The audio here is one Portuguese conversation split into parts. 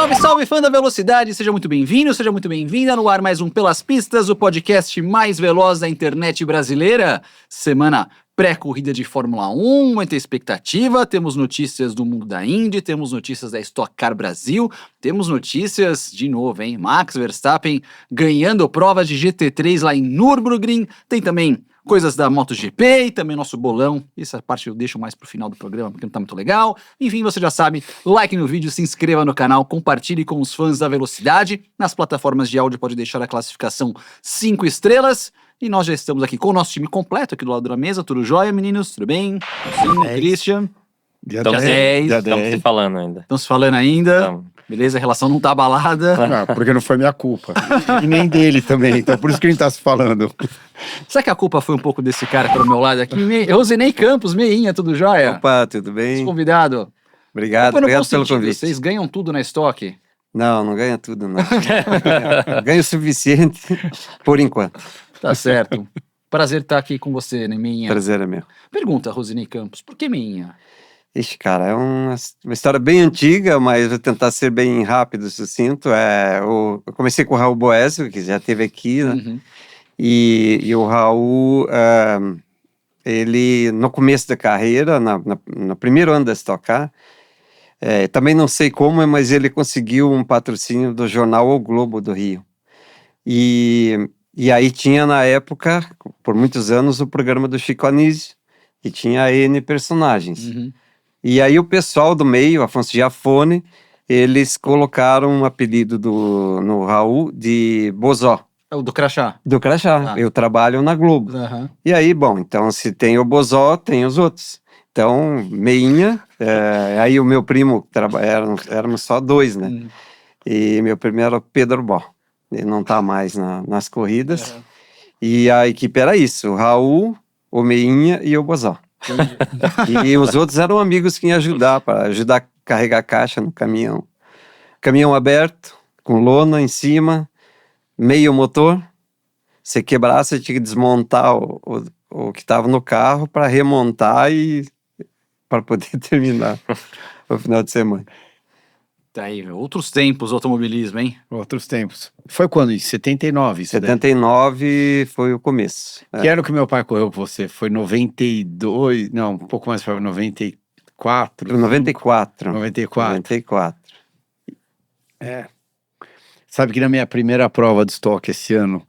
Salve, salve, fã da velocidade! Seja muito bem-vindo, seja muito bem-vinda. No ar mais um Pelas Pistas, o podcast mais veloz da internet brasileira. Semana pré-corrida de Fórmula 1, muita expectativa. Temos notícias do mundo da Indy, temos notícias da Stock Car Brasil, temos notícias, de novo, hein? Max Verstappen ganhando prova de GT3 lá em Nürburgring. Tem também coisas da MotoGP e também nosso bolão. Essa parte eu deixo mais pro final do programa porque não tá muito legal. Enfim, você já sabe, like no vídeo, se inscreva no canal, compartilhe com os fãs da velocidade. Nas plataformas de áudio pode deixar a classificação 5 estrelas. E nós já estamos aqui com o nosso time completo aqui do lado da mesa. Tudo jóia, meninos? Tudo bem? Sim, Christian. Dia Dia 10. Estamos se falando ainda. Estão se falando ainda. Beleza, a relação não tá abalada. Não, porque não foi minha culpa. E nem dele também. Então por isso que a gente tá se falando. Será que a culpa foi um pouco desse cara pro meu lado aqui? Rosenei Campos, meinha, tudo jóia? Opa, tudo bem? Esse convidado. Obrigado pelo convite. Vocês ganham tudo na estoque? Não ganha tudo, não. Ganho o suficiente, por enquanto. Tá certo. Prazer estar aqui com você, né, meinha? Prazer é meu. Pergunta, Rosenei Campos, por que meinha? Ixi, cara, é uma história bem antiga, mas vou tentar ser bem rápido, sucinto. Eu comecei com o Raul Boesio, que já esteve aqui, né? Uhum. E o Raul, ele, no começo da carreira, no primeiro ano da Stock Car, também não sei como, mas ele conseguiu um patrocínio do jornal O Globo do Rio. E aí tinha, na época, por muitos anos, o programa do Chico Anísio, e tinha N personagens. Uhum. E aí o pessoal do meio, Afonso Giafone, eles colocaram um apelido no Raul de Bozó. O do crachá. Do crachá. Ah. Eu trabalho na Globo. Uhum. E aí, bom, então se tem o Bozó, tem os outros. Então, meinha, aí o meu primo, éramos só dois, né? Uhum. E meu primo era o Pedro Bó. Ele não tá mais nas corridas. Uhum. E a equipe era isso, o Raul, o meinha e o Bozó. E os outros eram amigos que iam para ajudar a carregar a caixa no caminhão. Caminhão aberto, com lona em cima, meio motor. Se quebrasse, você tinha que desmontar o que estava no carro para remontar e para poder terminar o final de semana. Tá aí, outros tempos, automobilismo, hein? Outros tempos. Foi quando? Em 79? Isso 79 foi o começo. Que ano que meu pai correu com você? Foi 92? Não, um pouco mais para 94? 94. 94. 94. Sabe que na minha primeira prova de estoque esse ano,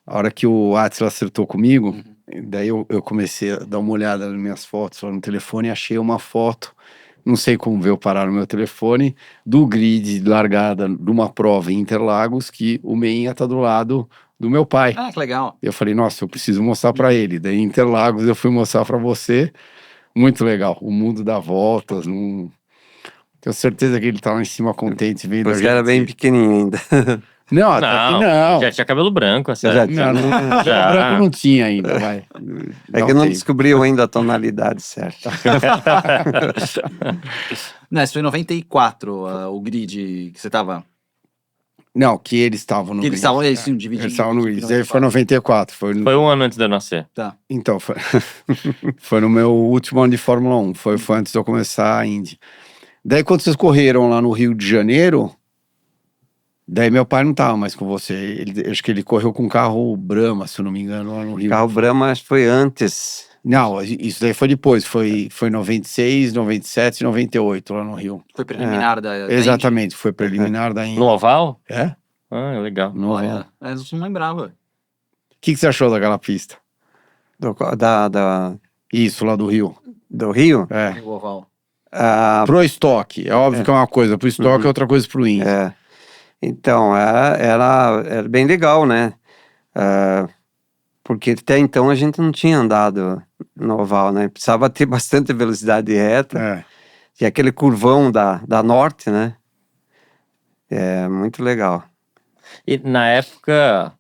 a hora que o Atila acertou comigo, daí eu comecei a dar uma olhada nas minhas fotos lá no telefone e achei uma foto, não sei como veio parar no meu telefone, do grid de largada de uma prova em Interlagos, que o meinha tá do lado do meu pai. Ah, que legal. Eu falei, nossa, eu preciso mostrar pra ele. Daí em Interlagos eu fui mostrar pra você. Muito legal. O mundo dá voltas. Tenho certeza que ele tá lá em cima contente vendo. Porque era bem pequenininho ainda. Não, até que não. Já tinha cabelo branco, assim. Já tinha. Não, Já. branco não tinha ainda, vai. É que não descobriu ainda a tonalidade certa. Não, isso foi em 94, o grid que você tava... Não, que eles estavam no Que eles grid. estavam dividindo. Eles estavam no grid. Daí foi 94. Foi um ano antes de eu nascer. Tá. Então, foi no meu último ano de Fórmula 1. Foi antes de eu começar a Indy. Daí quando vocês correram lá no Rio de Janeiro, daí meu pai não tava mais com você. Acho que ele correu com um carro Brahma, se eu não me engano, lá no Rio. Carro Brahma foi antes. Não, isso daí foi depois. Foi 96, 97 e 98 lá no Rio. Foi preliminar da Exatamente, foi preliminar da Indy. No oval? É? Ah, legal. No oval. Olha, eu não lembrava. O que você achou daquela pista? Isso, lá do Rio. Do Rio? É. O oval. Pro estoque, é óbvio que é uma coisa. Pro estoque é outra coisa pro Indy. Então, era bem legal, né? Porque até então a gente não tinha andado no oval, né? Precisava ter bastante velocidade reta. E aquele curvão da Norte, né? É muito legal. E na época,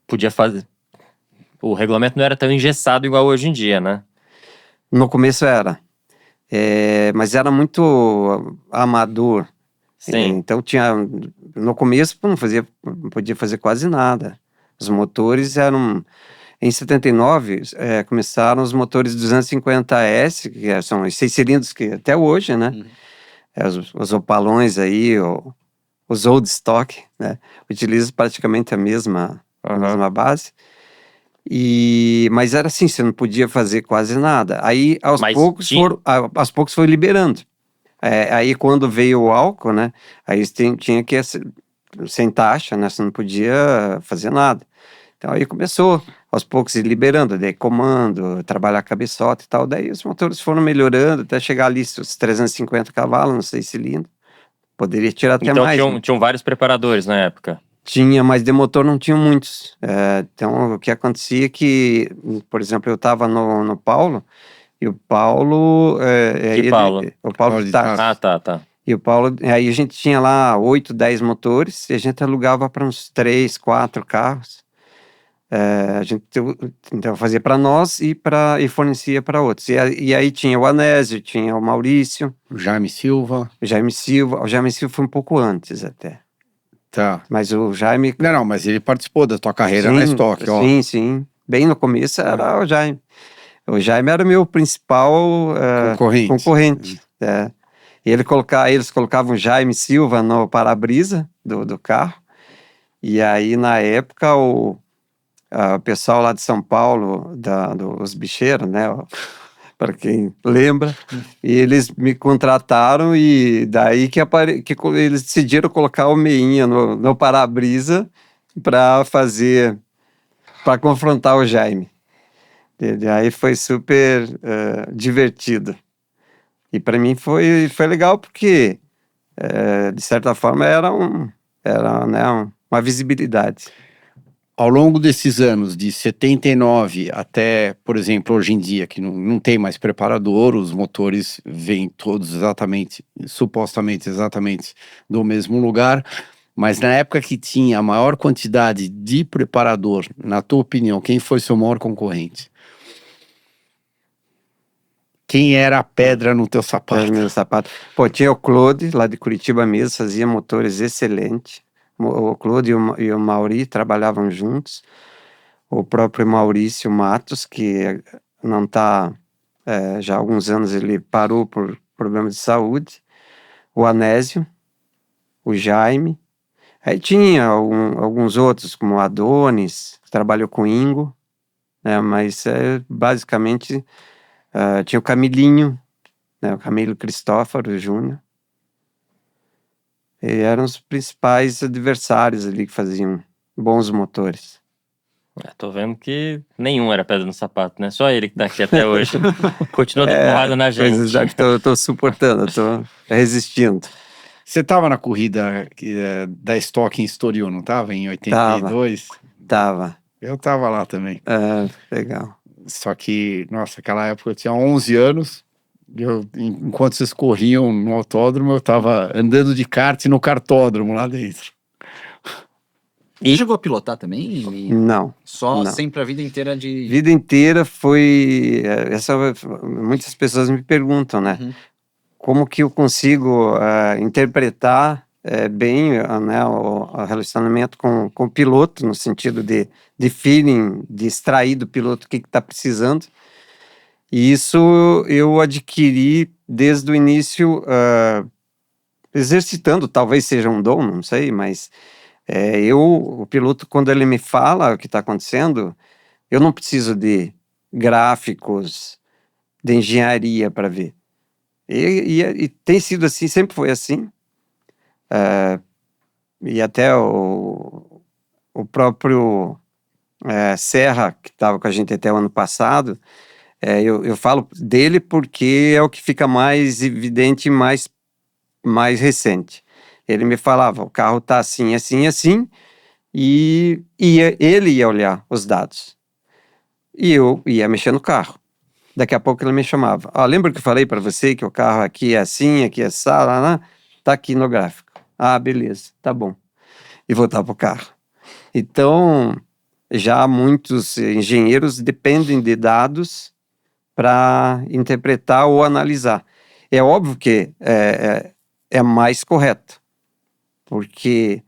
podia fazer... O regulamento não era tão engessado igual hoje em dia, né? No começo era. Mas era muito amador. Sim. Então tinha... No começo não podia fazer quase nada. Os motores eram... Em 79, começaram os motores 250S, que são os 6 cilindros que até hoje, né? os Opalões aí, os old stock, né? Utilizam praticamente a mesma base. Mas era assim, você não podia fazer quase nada. Aí, aos poucos foi liberando. Aí, quando veio o álcool, né? Aí tinha que sem taxa, né? Você não podia fazer nada. Então, aí começou, aos poucos, ir liberando. Daí, comando, trabalhar a cabeçota e tal. Daí, os motores foram melhorando até chegar ali, os 350 cavalos, nos 6 cilindros. Poderia tirar até mais. Então, tinham vários preparadores na época. Tinha, mas de motor não tinha muitos. Então, o que acontecia é que, por exemplo, eu estava no Paulo, e o Paulo... Paulo? O Paulo de Tarso. Tá. E o Paulo... Aí a gente tinha lá 8, 10 motores, e a gente alugava para uns 3, 4 carros. A gente então fazia para nós e fornecia para outros. E aí tinha o Anésio, tinha o Maurício. O Jaime Silva. O Jaime Silva foi um pouco antes até. Tá. Mas o Jaime... Não, mas ele participou da tua carreira na Stock, ó. Sim. Bem no começo era o Jaime. O Jaime era o meu principal concorrente. E eles colocavam o Jaime Silva no para-brisa do carro. E aí, na época, o pessoal lá de São Paulo, dos bicheiros, né? Para quem lembra, e eles me contrataram e daí que eles decidiram colocar o Meinha no para-brisa para confrontar o Jaime. E aí foi super divertido. E para mim foi legal porque, de certa forma, era uma visibilidade. Ao longo desses anos, de 79 até, por exemplo, hoje em dia, que não tem mais preparador, os motores vêm todos supostamente exatamente do mesmo lugar, mas na época que tinha a maior quantidade de preparador, na tua opinião, quem foi seu maior concorrente? Quem era a pedra no teu sapato? No meu sapato. Pô, tinha o Claude, lá de Curitiba mesmo, fazia motores excelentes. O Claude e o Mauri trabalhavam juntos. O próprio Maurício Matos, que não está... já há alguns anos ele parou por problemas de saúde. O Anésio, o Jaime. Aí tinha alguns outros, como o Adonis, que trabalhou com o Ingo. Né, mas basicamente tinha o Camilinho, né, o Camilo Cristófaro Júnior. E eram os principais adversários ali que faziam bons motores. Tô vendo que nenhum era pedra no sapato, né? Só ele que tá aqui até hoje. Continua dando porrada na gente. Coisas já que eu tô suportando, eu tô resistindo. Você tava na corrida da Stock em Estoril, não tava? Em 82? Tava. Eu tava lá também. Legal. Só que, nossa, aquela época eu tinha 11 anos. Enquanto vocês corriam no autódromo, eu tava andando de kart no kartódromo lá dentro. E chegou a pilotar também? Não. Só sempre a vida inteira de... Vida inteira foi... muitas pessoas me perguntam, né? Uhum. Como que eu consigo interpretar bem né, o relacionamento com o piloto, no sentido de feeling, de extrair do piloto o que está precisando. E isso eu adquiri desde o início, exercitando, talvez seja um dom, não sei, mas o piloto, quando ele me fala o que está acontecendo, eu não preciso de gráficos, de engenharia para ver. E tem sido assim, sempre foi assim. E até o próprio Serra, que estava com a gente até o ano passado, eu falo dele porque é o que fica mais evidente e mais recente. Ele me falava, o carro está assim, assim, assim, e ele ia olhar os dados. E eu ia mexer no carro. Daqui a pouco ele me chamava. Lembra que eu falei para você que o carro aqui é assim, aqui é sala, tá aqui no gráfico. Beleza, tá bom. E voltar pro carro. Então, já muitos engenheiros dependem de dados para interpretar ou analisar. É óbvio que é mais correto, porque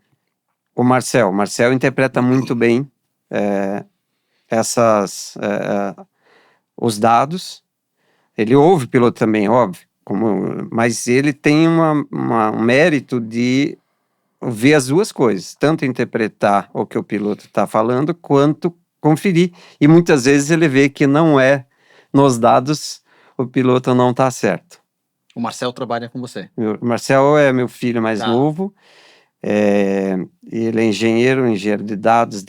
o Marcel interpreta muito bem os dados. Ele ouve o piloto também, óbvio, Mas ele tem um mérito de ver as duas coisas, tanto interpretar o que o piloto está falando, quanto conferir. E muitas vezes ele vê que não é nos dados, o piloto não está certo. O Marcel trabalha com você. O Marcel é meu filho mais Tá. novo, ele é engenheiro de dados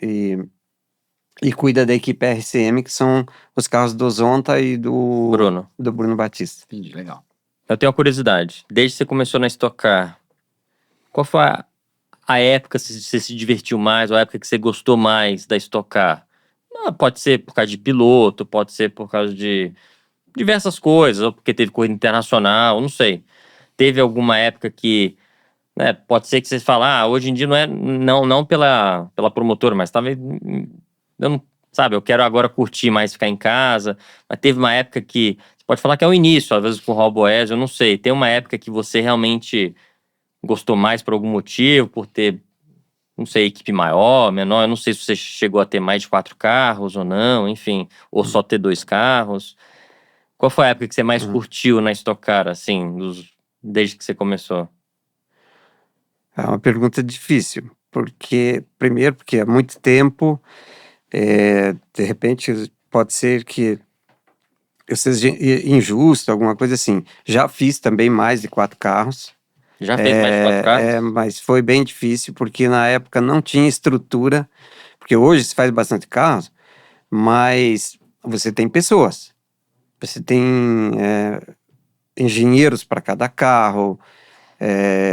e cuida da equipe RCM, que são os carros do Zonta e do Bruno Batista. Entendi, legal. Eu tenho uma curiosidade. Desde que você começou na Stock Car, qual foi a época que você se divertiu mais, ou a época que você gostou mais da Stock Car? Pode ser por causa de piloto, pode ser por causa de diversas coisas, ou porque teve corrida internacional, não sei. Teve alguma época que, né, pode ser que vocês falem, hoje em dia não pela promotora, mas talvez, eu não, sabe, eu quero agora curtir mais, ficar em casa. Mas teve uma época que, você pode falar que é o início, às vezes com o Rob Boesio, eu não sei. Tem uma época que você realmente gostou mais por algum motivo, por ter, não sei, equipe maior, menor, eu não sei se você chegou a ter mais de 4 carros ou não, enfim, ou só ter 2 carros. Qual foi a época que você mais curtiu na Stock Car, assim, desde que você começou? É uma pergunta difícil, porque há muito tempo, de repente pode ser que eu seja injusto, alguma coisa assim. Já fiz também mais de 4 carros. Já fez mais de 4 carros? Mas foi bem difícil, porque na época não tinha estrutura, porque hoje se faz bastante carros, mas você tem pessoas, você tem engenheiros para cada carro,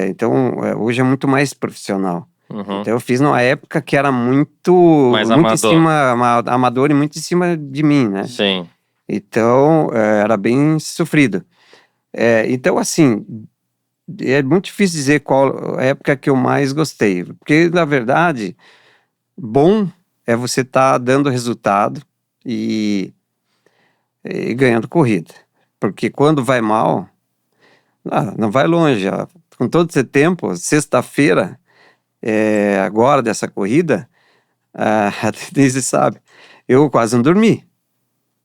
então hoje é muito mais profissional. Uhum. Então eu fiz numa época que era muito amador. Em cima, amador e muito em cima de mim, né? Sim. Então era bem sofrido. Então assim, é muito difícil dizer qual a época que eu mais gostei, porque na verdade, bom é você estar dando resultado e ganhando corrida, porque quando vai mal, não vai longe. Com todo esse tempo, sexta-feira, agora dessa corrida, a Denise sabe, eu quase não dormi,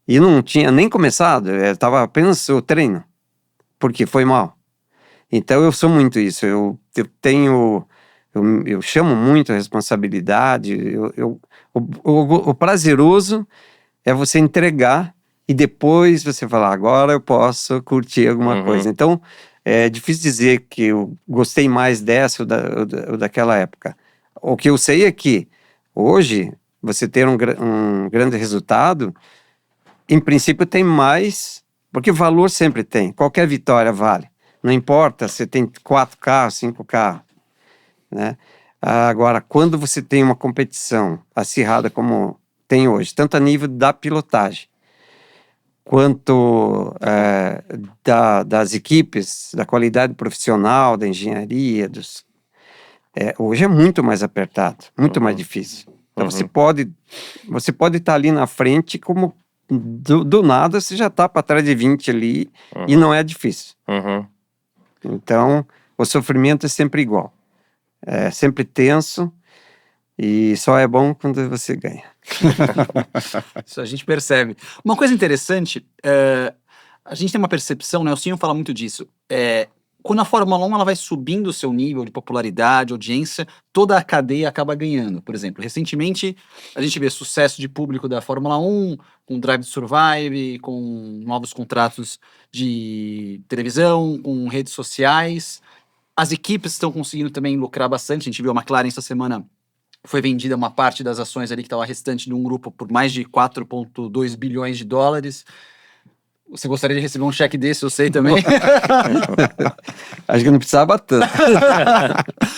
e não tinha nem começado, estava apenas o treino, porque foi mal. Então eu sou muito isso, eu chamo muito a responsabilidade, o prazeroso é você entregar e depois você falar, agora eu posso curtir alguma coisa. Então é difícil dizer que eu gostei mais dessa ou daquela época. O que eu sei é que hoje você ter um grande resultado, em princípio tem mais, porque valor sempre tem, qualquer vitória vale. Não importa se tem 4 carros, 5 carros, né? Agora, quando você tem uma competição acirrada como tem hoje, tanto a nível da pilotagem, quanto das equipes, da qualidade profissional, da engenharia, hoje é muito mais apertado, muito mais difícil. Então você pode estar ali na frente, como do nada você já está para trás de 20 ali, e não é difícil. Então, o sofrimento é sempre igual. É sempre tenso e só é bom quando você ganha. Isso a gente percebe. Uma coisa interessante, a gente tem uma percepção, né? O Sinho fala muito disso. Quando a Fórmula 1 ela vai subindo o seu nível de popularidade, audiência, toda a cadeia acaba ganhando. Por exemplo, recentemente a gente vê sucesso de público da Fórmula 1, com Drive to Survive, com novos contratos de televisão, com redes sociais. As equipes estão conseguindo também lucrar bastante. A gente viu a McLaren essa semana, foi vendida uma parte das ações ali que estava restante de um grupo por mais de 4,2 bilhões de dólares. Você gostaria de receber um cheque desse, eu sei também. Acho que não precisava tanto.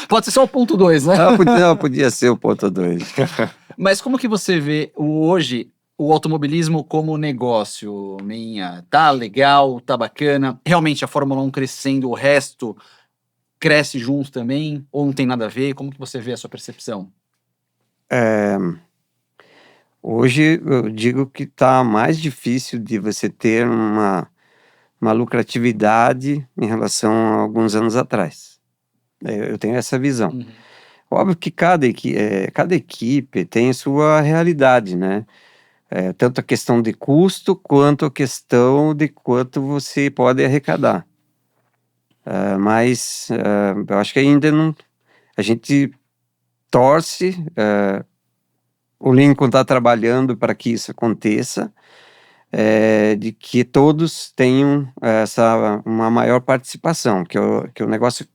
Pode ser só o 0,2, né? Podia ser o 0,2. Mas como que você vê hoje o automobilismo como negócio, Meinha? Tá legal, tá bacana? Realmente a Fórmula 1 crescendo, o resto cresce junto também? Ou não tem nada a ver? Como que você vê a sua percepção? Hoje eu digo que está mais difícil de você ter uma lucratividade em relação a alguns anos atrás. Eu tenho essa visão. Óbvio que cada equipe tem sua realidade, né? tanto a questão de custo, quanto a questão de quanto você pode arrecadar. Mas eu acho que ainda não... A gente torce, o Lincoln está trabalhando para que isso aconteça, de que todos tenham uma maior participação, que o negócio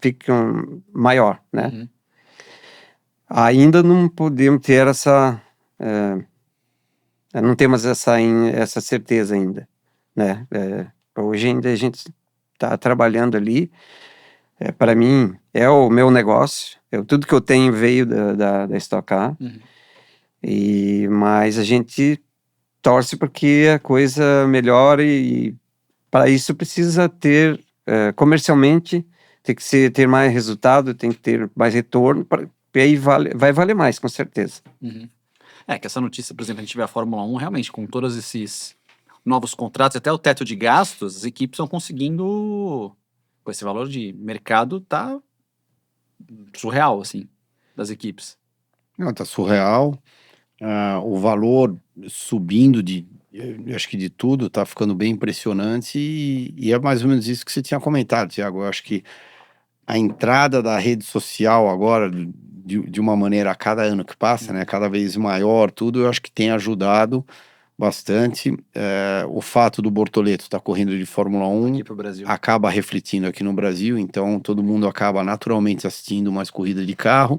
fique maior, né? Uhum. Ainda não podemos ter não temos essa certeza ainda, né? Hoje ainda a gente está trabalhando ali. Para mim, é o meu negócio. Tudo que eu tenho veio da Stock Car. Uhum. Mas a gente torce porque a coisa melhore e para isso precisa ter, comercialmente, tem que ter mais resultado, tem que ter mais retorno, e aí vai valer mais, com certeza. Uhum. Que essa notícia, por exemplo, a gente vê a Fórmula 1, realmente, com todos esses novos contratos, até o teto de gastos, as equipes estão conseguindo... Com esse valor de mercado, tá surreal, assim, das equipes. Não, tá surreal. O valor subindo eu acho que de tudo, tá ficando bem impressionante e é mais ou menos isso que você tinha comentado, Thiago. Eu acho que a entrada da rede social agora, de uma maneira a cada ano que passa, né, cada vez maior, tudo, eu acho que tem ajudado bastante. O fato do Bortoleto estar correndo de Fórmula 1 Aqui pro Brasil. acaba refletindo aqui no Brasil, então todo mundo acaba naturalmente assistindo mais corrida de carro,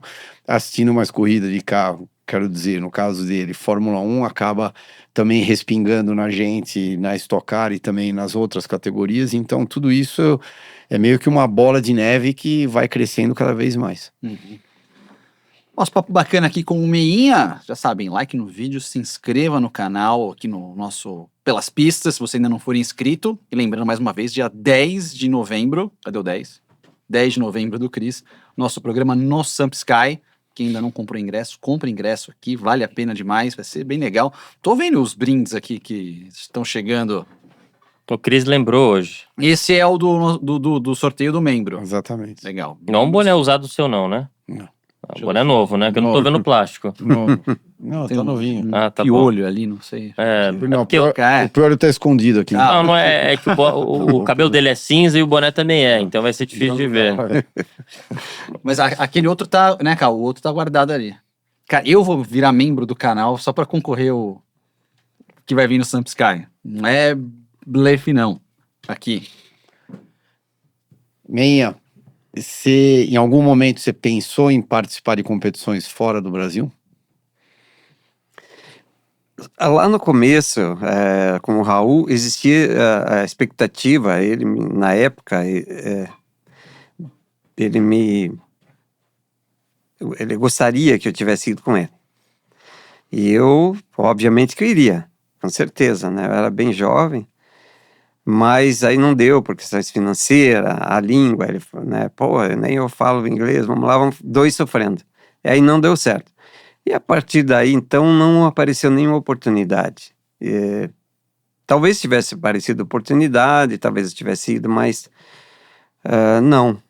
quero dizer, no caso dele, Fórmula 1 acaba também respingando na gente, na Stock Car e também nas outras categorias, então tudo isso é meio que uma bola de neve que vai crescendo cada vez mais. Uhum. Nosso papo bacana aqui com o Meinha. Já sabem, like no vídeo, se inscreva no canal, aqui no nosso Pelas Pistas, se você ainda não for inscrito. E lembrando mais uma vez, dia 10 de novembro, cadê o 10? 10 de novembro do Cris, nosso programa no Samp Sky. Quem ainda não comprou ingresso, compre ingresso aqui, vale a pena demais, vai ser bem legal. Tô vendo os brindes aqui que estão chegando. O Cris lembrou hoje. Esse é o do sorteio do membro. Exatamente. Legal. Não é um boné usado seu não, né? Não. É um boné novo, né? Que eu não tô Novo. vendo plástico. Não, Tem tá novinho. Ah, tá piolho ali, não sei. Não, porque eu- o piolho tá escondido aqui. Não, é que o cabelo dele é cinza e o boné também então vai ser difícil de ver. Mas aquele outro tá, né, cara? O outro tá guardado ali. Cara, eu vou virar membro do canal só pra concorrer o que vai vir no Samp Sky. Não é blefe, não. Aqui. Meia, em algum momento você pensou em participar de competições fora do Brasil? Lá no começo, com o Raul, existia a expectativa, ele, na época, ele gostaria que eu tivesse ido com ele. E eu, obviamente que eu iria, com certeza, né? Eu era bem jovem, mas aí não deu, por questões financeiras, a língua, ele falou, né? Pô, nem eu falo inglês, vamos lá, vamos dois sofrendo. E aí não deu certo. E a partir daí, então, não apareceu nenhuma oportunidade. Talvez tivesse aparecido oportunidade, talvez eu tivesse ido, mas não,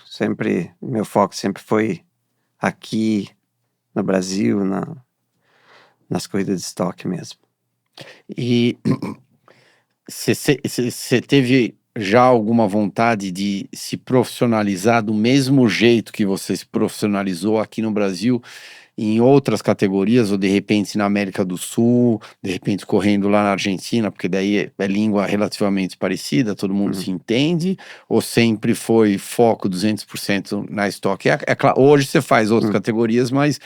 sempre, meu foco sempre foi aqui no Brasil, nas corridas de estoque mesmo. E você teve já alguma vontade de se profissionalizar do mesmo jeito que você se profissionalizou aqui no Brasil, em outras categorias, ou de repente na América do Sul, de repente correndo lá na Argentina, porque daí é língua relativamente parecida, todo mundo se entende, ou sempre foi foco 200% na estoque? Claro, hoje você faz outras categorias, mas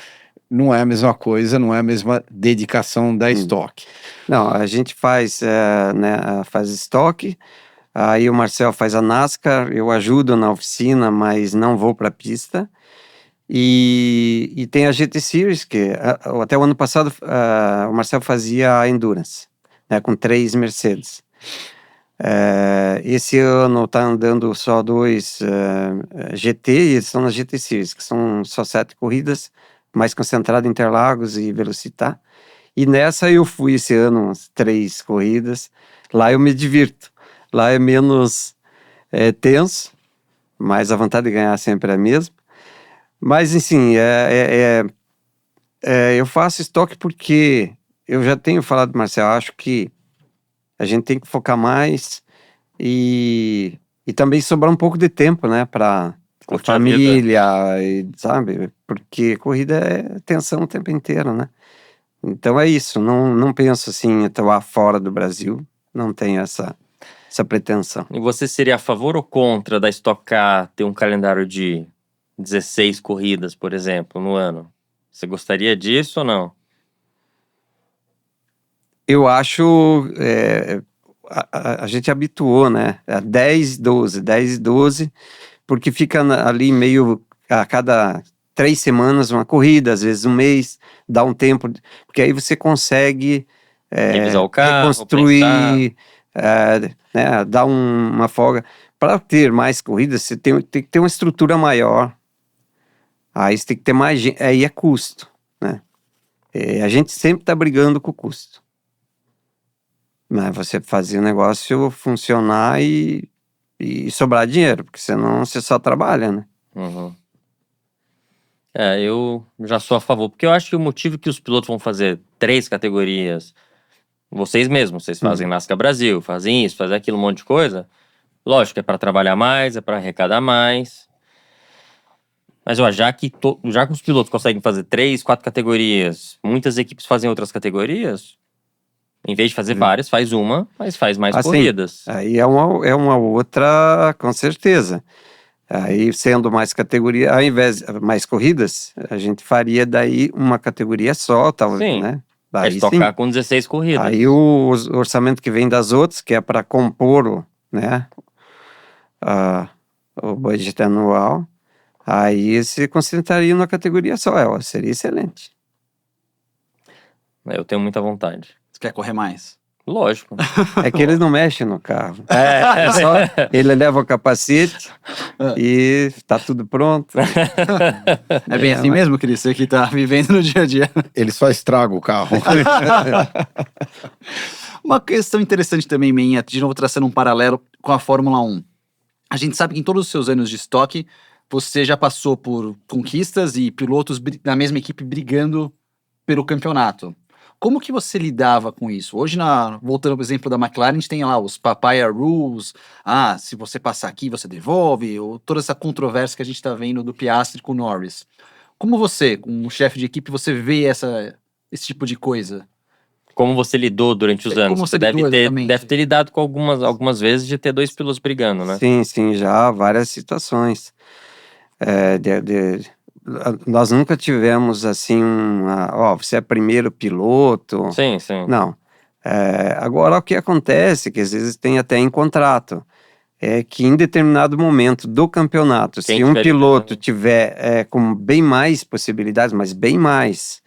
não é a mesma coisa, não é a mesma dedicação da estoque. Não, a gente faz estoque, aí o Marcel faz a NASCAR, eu ajudo na oficina, mas não vou para a pista. E tem a GT Series, que até o ano passado o Marcel fazia a Endurance, né, com 3 Mercedes. Esse ano tá andando só 2 GT, e eles estão na GT Series, que são só 7 corridas, mais concentrado em Interlagos e Velocitar. E nessa eu fui esse ano umas 3 corridas. Lá eu me divirto. Lá é menos tenso, mas a vontade de ganhar sempre é a mesma. Mas, enfim, eu faço estoque porque eu já tenho falado, Marcelo, acho que a gente tem que focar mais e também sobrar um pouco de tempo, né, para Curtir a família, e, sabe? Porque corrida é tensão o tempo inteiro, né? Então é isso, não penso assim em atuar fora do Brasil, não tenho essa pretensão. E você seria a favor ou contra da Stock Car ter um calendário de 16 corridas, por exemplo, no ano? Você gostaria disso ou não? Eu acho, a gente habituou, né, a 10, 12, porque fica ali meio a cada 3 semanas uma corrida, às vezes um mês, dá um tempo, porque aí você consegue Revisar o carro, reconstruir, né, dar uma folga. Para ter mais corridas, você tem que ter uma estrutura maior, aí você tem que ter mais gente, aí é custo, né? A gente sempre está brigando com o custo. Mas você fazer o negócio funcionar e sobrar dinheiro, porque senão você só trabalha, né? Uhum. Eu já sou a favor, porque eu acho que o motivo que os pilotos vão fazer 3 categorias, vocês mesmos, vocês fazem NASCAR Brasil, fazem isso, fazem aquilo, um monte de coisa. Lógico, é para trabalhar mais, é para arrecadar mais. Mas ó, já que os pilotos conseguem fazer 3, 4 categorias, muitas equipes fazem outras categorias. Em vez de fazer várias, faz uma, mas faz mais Assim, corridas. aí é uma outra, com certeza. Aí, sendo mais categoria, ao invés de mais corridas, a gente faria daí uma categoria só, tal, Sim. né? É Daí de sim. tocar com 16 corridas. Aí o orçamento que vem das outras, que é para compor, né, o budget anual, aí se concentraria numa categoria só, seria excelente. Eu tenho muita vontade. Você quer correr mais? Lógico. É que eles não mexem no carro. Só... Ele leva o capacete e tá tudo pronto. É bem assim mesmo, Cris? Você que tá vivendo no dia a dia. Ele só estraga o carro. Uma questão interessante também, minha, de novo traçando um paralelo com a Fórmula 1. A gente sabe que em todos os seus anos de estoque, você já passou por conquistas e pilotos da mesma equipe brigando pelo campeonato. Como que você lidava com isso? Hoje, voltando ao exemplo da McLaren, a gente tem lá os papaya rules, se você passar aqui, você devolve, ou toda essa controvérsia que a gente está vendo do Piastri com o Norris. Como você, como chefe de equipe, você vê esse tipo de coisa? Como você lidou durante os anos? Como você deve lidou, ter lidado com algumas vezes de ter 2 pilotos brigando, né? Sim, já várias situações. Nós nunca tivemos assim você é primeiro piloto. Sim. Não. Agora o que acontece, que às vezes tem até em contrato, é que em determinado momento do campeonato, Quem se um tiver piloto tiver com bem mais possibilidades, mas bem mais,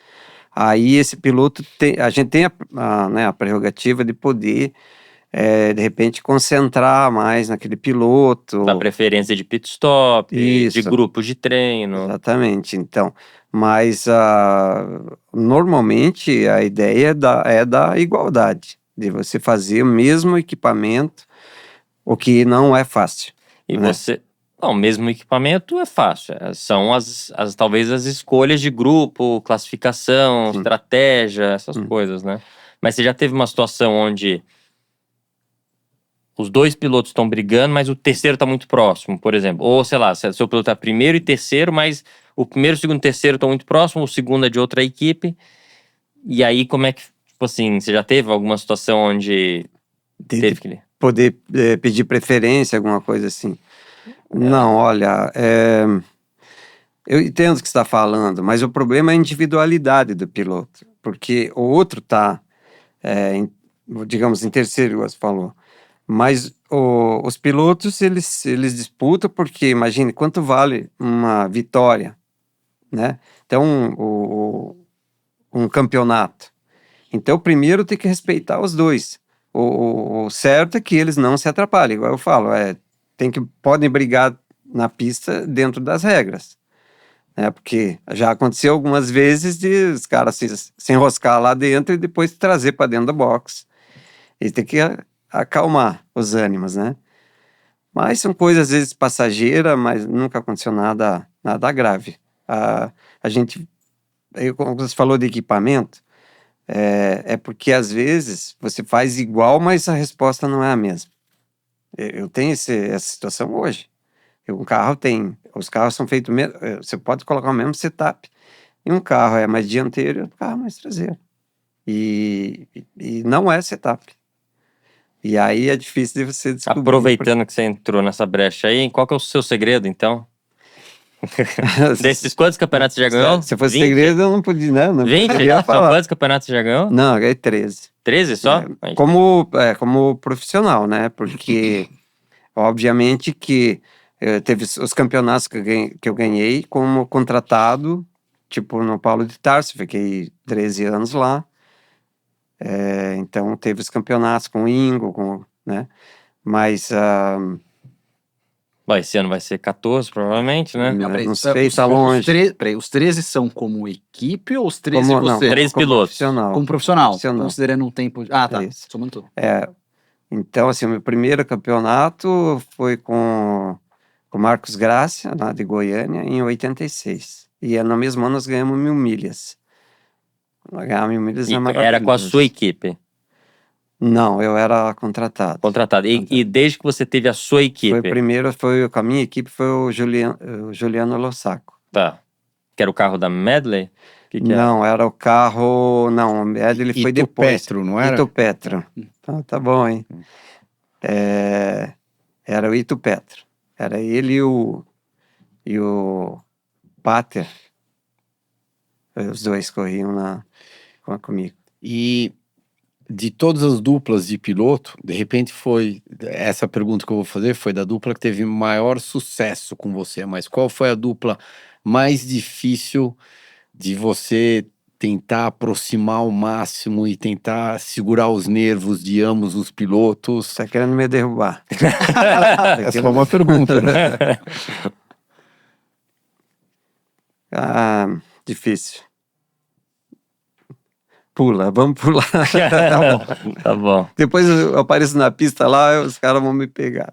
aí esse piloto a gente tem a prerrogativa de poder de repente concentrar mais naquele piloto. Da preferência de pit stop, Isso. de grupos de treino. Exatamente, então, mas normalmente a ideia é da igualdade, de você fazer o mesmo equipamento, o que não é fácil. E né? você... Não, mesmo equipamento é fácil. São talvez as escolhas de grupo, classificação, Sim. estratégia, essas coisas, né? Mas você já teve uma situação onde os 2 pilotos estão brigando, mas o terceiro está muito próximo, por exemplo. Ou, sei lá, se o seu piloto é primeiro e terceiro, mas o primeiro, segundo e terceiro estão muito próximos, o segundo é de outra equipe. E aí, como é que, tipo assim, você já teve alguma situação onde teve que... Poder pedir preferência, alguma coisa assim. Não, olha, eu entendo o que você está falando, mas o problema é a individualidade do piloto, porque o outro está, digamos, em terceiro, igual você falou. Mas os pilotos, eles disputam porque, imagine, quanto vale uma vitória, né? Então, um campeonato. Então, o primeiro tem que respeitar os dois. O certo é que eles não se atrapalhem, igual eu falo, podem brigar na pista dentro das regras, né? Porque já aconteceu algumas vezes de os caras se enroscar lá dentro e depois trazer para dentro do box. E tem que acalmar os ânimos, né? Mas são coisas às vezes passageiras, mas nunca aconteceu nada grave. A gente, como você falou de equipamento, é porque às vezes você faz igual, mas a resposta não é a mesma. Eu tenho essa situação hoje. Os carros são feitos, você pode colocar o mesmo setup, e um carro é mais dianteiro e outro carro é mais traseiro. E não é setup. E aí é difícil de você descobrir. Aproveitando que você entrou nessa brecha aí, qual que é o seu segredo, então? Desses quantos campeonatos você já ganhou? Se fosse 20? segredo, eu não podia, não 20? podia Só falar. quantos campeonatos você já ganhou? Não, eu ganhei 13. 13 só? Como profissional, né? Porque, obviamente, que teve os campeonatos que eu ganhei como contratado, tipo no Paulo de Tarso, fiquei 13 anos lá. Então, teve os campeonatos com o Ingo, né? Mas, Esse ano vai ser 14, provavelmente, né? não sei, tá longe. Peraí, os 13 são como equipe ou os 13 Como, você? 13 como pilotos. profissional. Como profissional, Profissional. considerando um tempo... Ah, tá, Isso. somando tudo. Então, assim, o meu primeiro campeonato foi com o Marcos Grácia, lá de Goiânia, em 86. E no mesmo ano nós ganhamos 1000 milhas. Nós ganhamos 1000 milhas E é era com a maravilhoso. sua equipe, Não, eu era contratado. contratada. E desde que você teve a sua equipe, Com a minha equipe foi o Juliano Lossaco. tá? Que era o carro da Medley? Que era? Não, era o carro... Não, ele foi depois. Petro, não era? Ito Petro. Tá bom, hein? Era o Ito Petro. Era ele e o Pater. Os dois corriam comigo. E de todas as duplas de piloto, de repente essa pergunta que eu vou fazer foi da dupla que teve maior sucesso com você, mas qual foi a dupla mais difícil de você tentar aproximar ao máximo e tentar segurar os nervos de ambos os pilotos? Tá querendo me derrubar. Essa foi uma pergunta, né? Difícil. Vamos pular. Tá bom. Depois eu apareço na pista lá, os caras vão me pegar.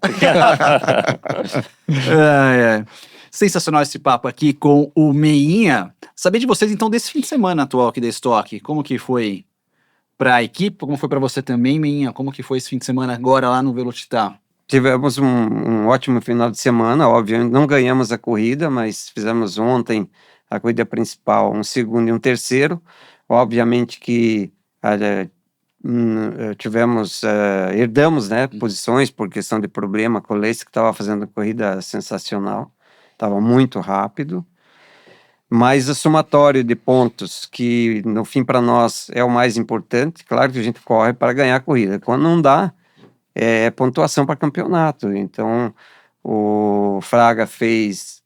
Sensacional esse papo aqui com o Meinha. Saber de vocês, então, desse fim de semana atual aqui da Stock. Como que foi pra equipe? Como foi pra você também, Meinha? Como que foi esse fim de semana agora lá no Velocitar? Tivemos um ótimo final de semana, obviamente não ganhamos a corrida, mas fizemos ontem a corrida principal, um segundo e um terceiro. Obviamente que herdamos, né, posições por questão de problema com o Leite, que estava fazendo a corrida sensacional, estava muito rápido, mas o somatório de pontos, que no fim para nós é o mais importante, claro que a gente corre para ganhar a corrida, quando não dá, é pontuação para campeonato. Então o Fraga fez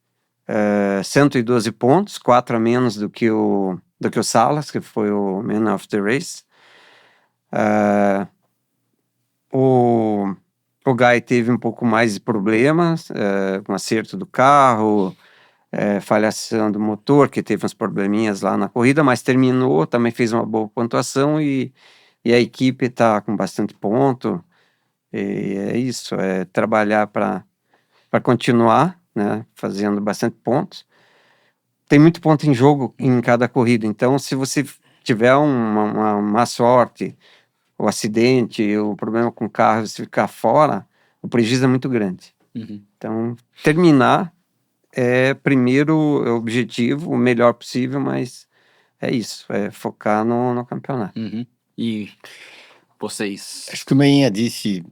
112 pontos, 4 a menos do que o Salas, que foi o Man of the Race. O Guy teve um pouco mais de problemas, com acerto do carro, falhação do motor, que teve uns probleminhas lá na corrida, mas terminou, também fez uma boa pontuação e a equipe está com bastante ponto. E é isso, trabalhar para continuar, né, fazendo bastante pontos. Tem muito ponto em jogo em cada corrida, então se você tiver uma má sorte, o acidente, o problema com o carro, se ficar fora, o prejuízo é muito grande. Uhum. Então, terminar é primeiro objetivo, o melhor possível, mas é isso, focar no campeonato. Uhum. E vocês? Acho que o Meinha disse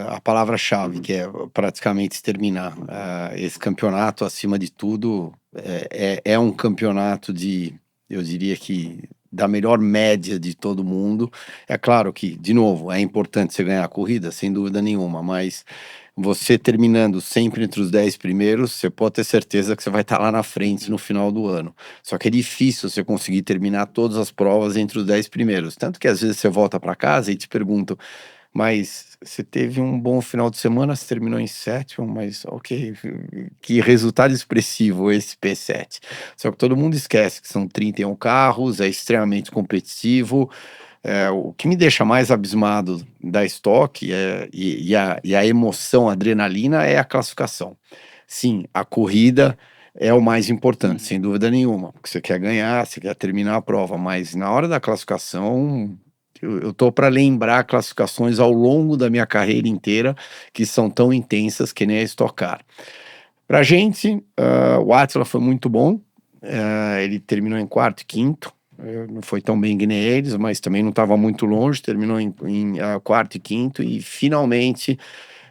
a palavra-chave, que é praticamente terminar. Esse campeonato, acima de tudo, é um campeonato eu diria que da melhor média de todo mundo. É claro que, de novo, é importante você ganhar a corrida, sem dúvida nenhuma, mas você terminando sempre entre os 10 primeiros, você pode ter certeza que você vai estar lá na frente no final do ano. Só que é difícil você conseguir terminar todas as provas entre os 10 primeiros. Tanto que às vezes você volta para casa e te perguntam, mas você teve um bom final de semana, você terminou em sétimo, mas ok, que resultado expressivo esse P7. Só que todo mundo esquece que são 31 carros, é extremamente competitivo. O que me deixa mais abismado da Stock e a emoção, a adrenalina é a classificação. Sim, a corrida é o mais importante, sem dúvida nenhuma, porque você quer ganhar, você quer terminar a prova, mas na hora da classificação, eu tô para lembrar classificações ao longo da minha carreira inteira que são tão intensas que nem a Stock Car. Pra gente, o Attila foi muito bom, ele terminou em quarto e quinto, não foi tão bem que nem eles, mas também não estava muito longe, terminou em quarto e quinto, e finalmente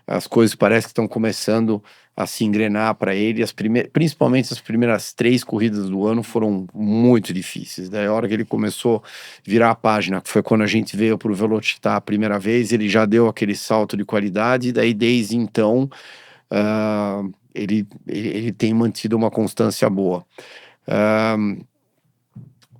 as coisas parece que estão começando a se engrenar para ele. Principalmente as primeiras 3 corridas do ano foram muito difíceis. Daí a hora que ele começou a virar a página, que foi quando a gente veio para o Velocitar a primeira vez, ele já deu aquele salto de qualidade, e daí desde então ele tem mantido uma constância boa.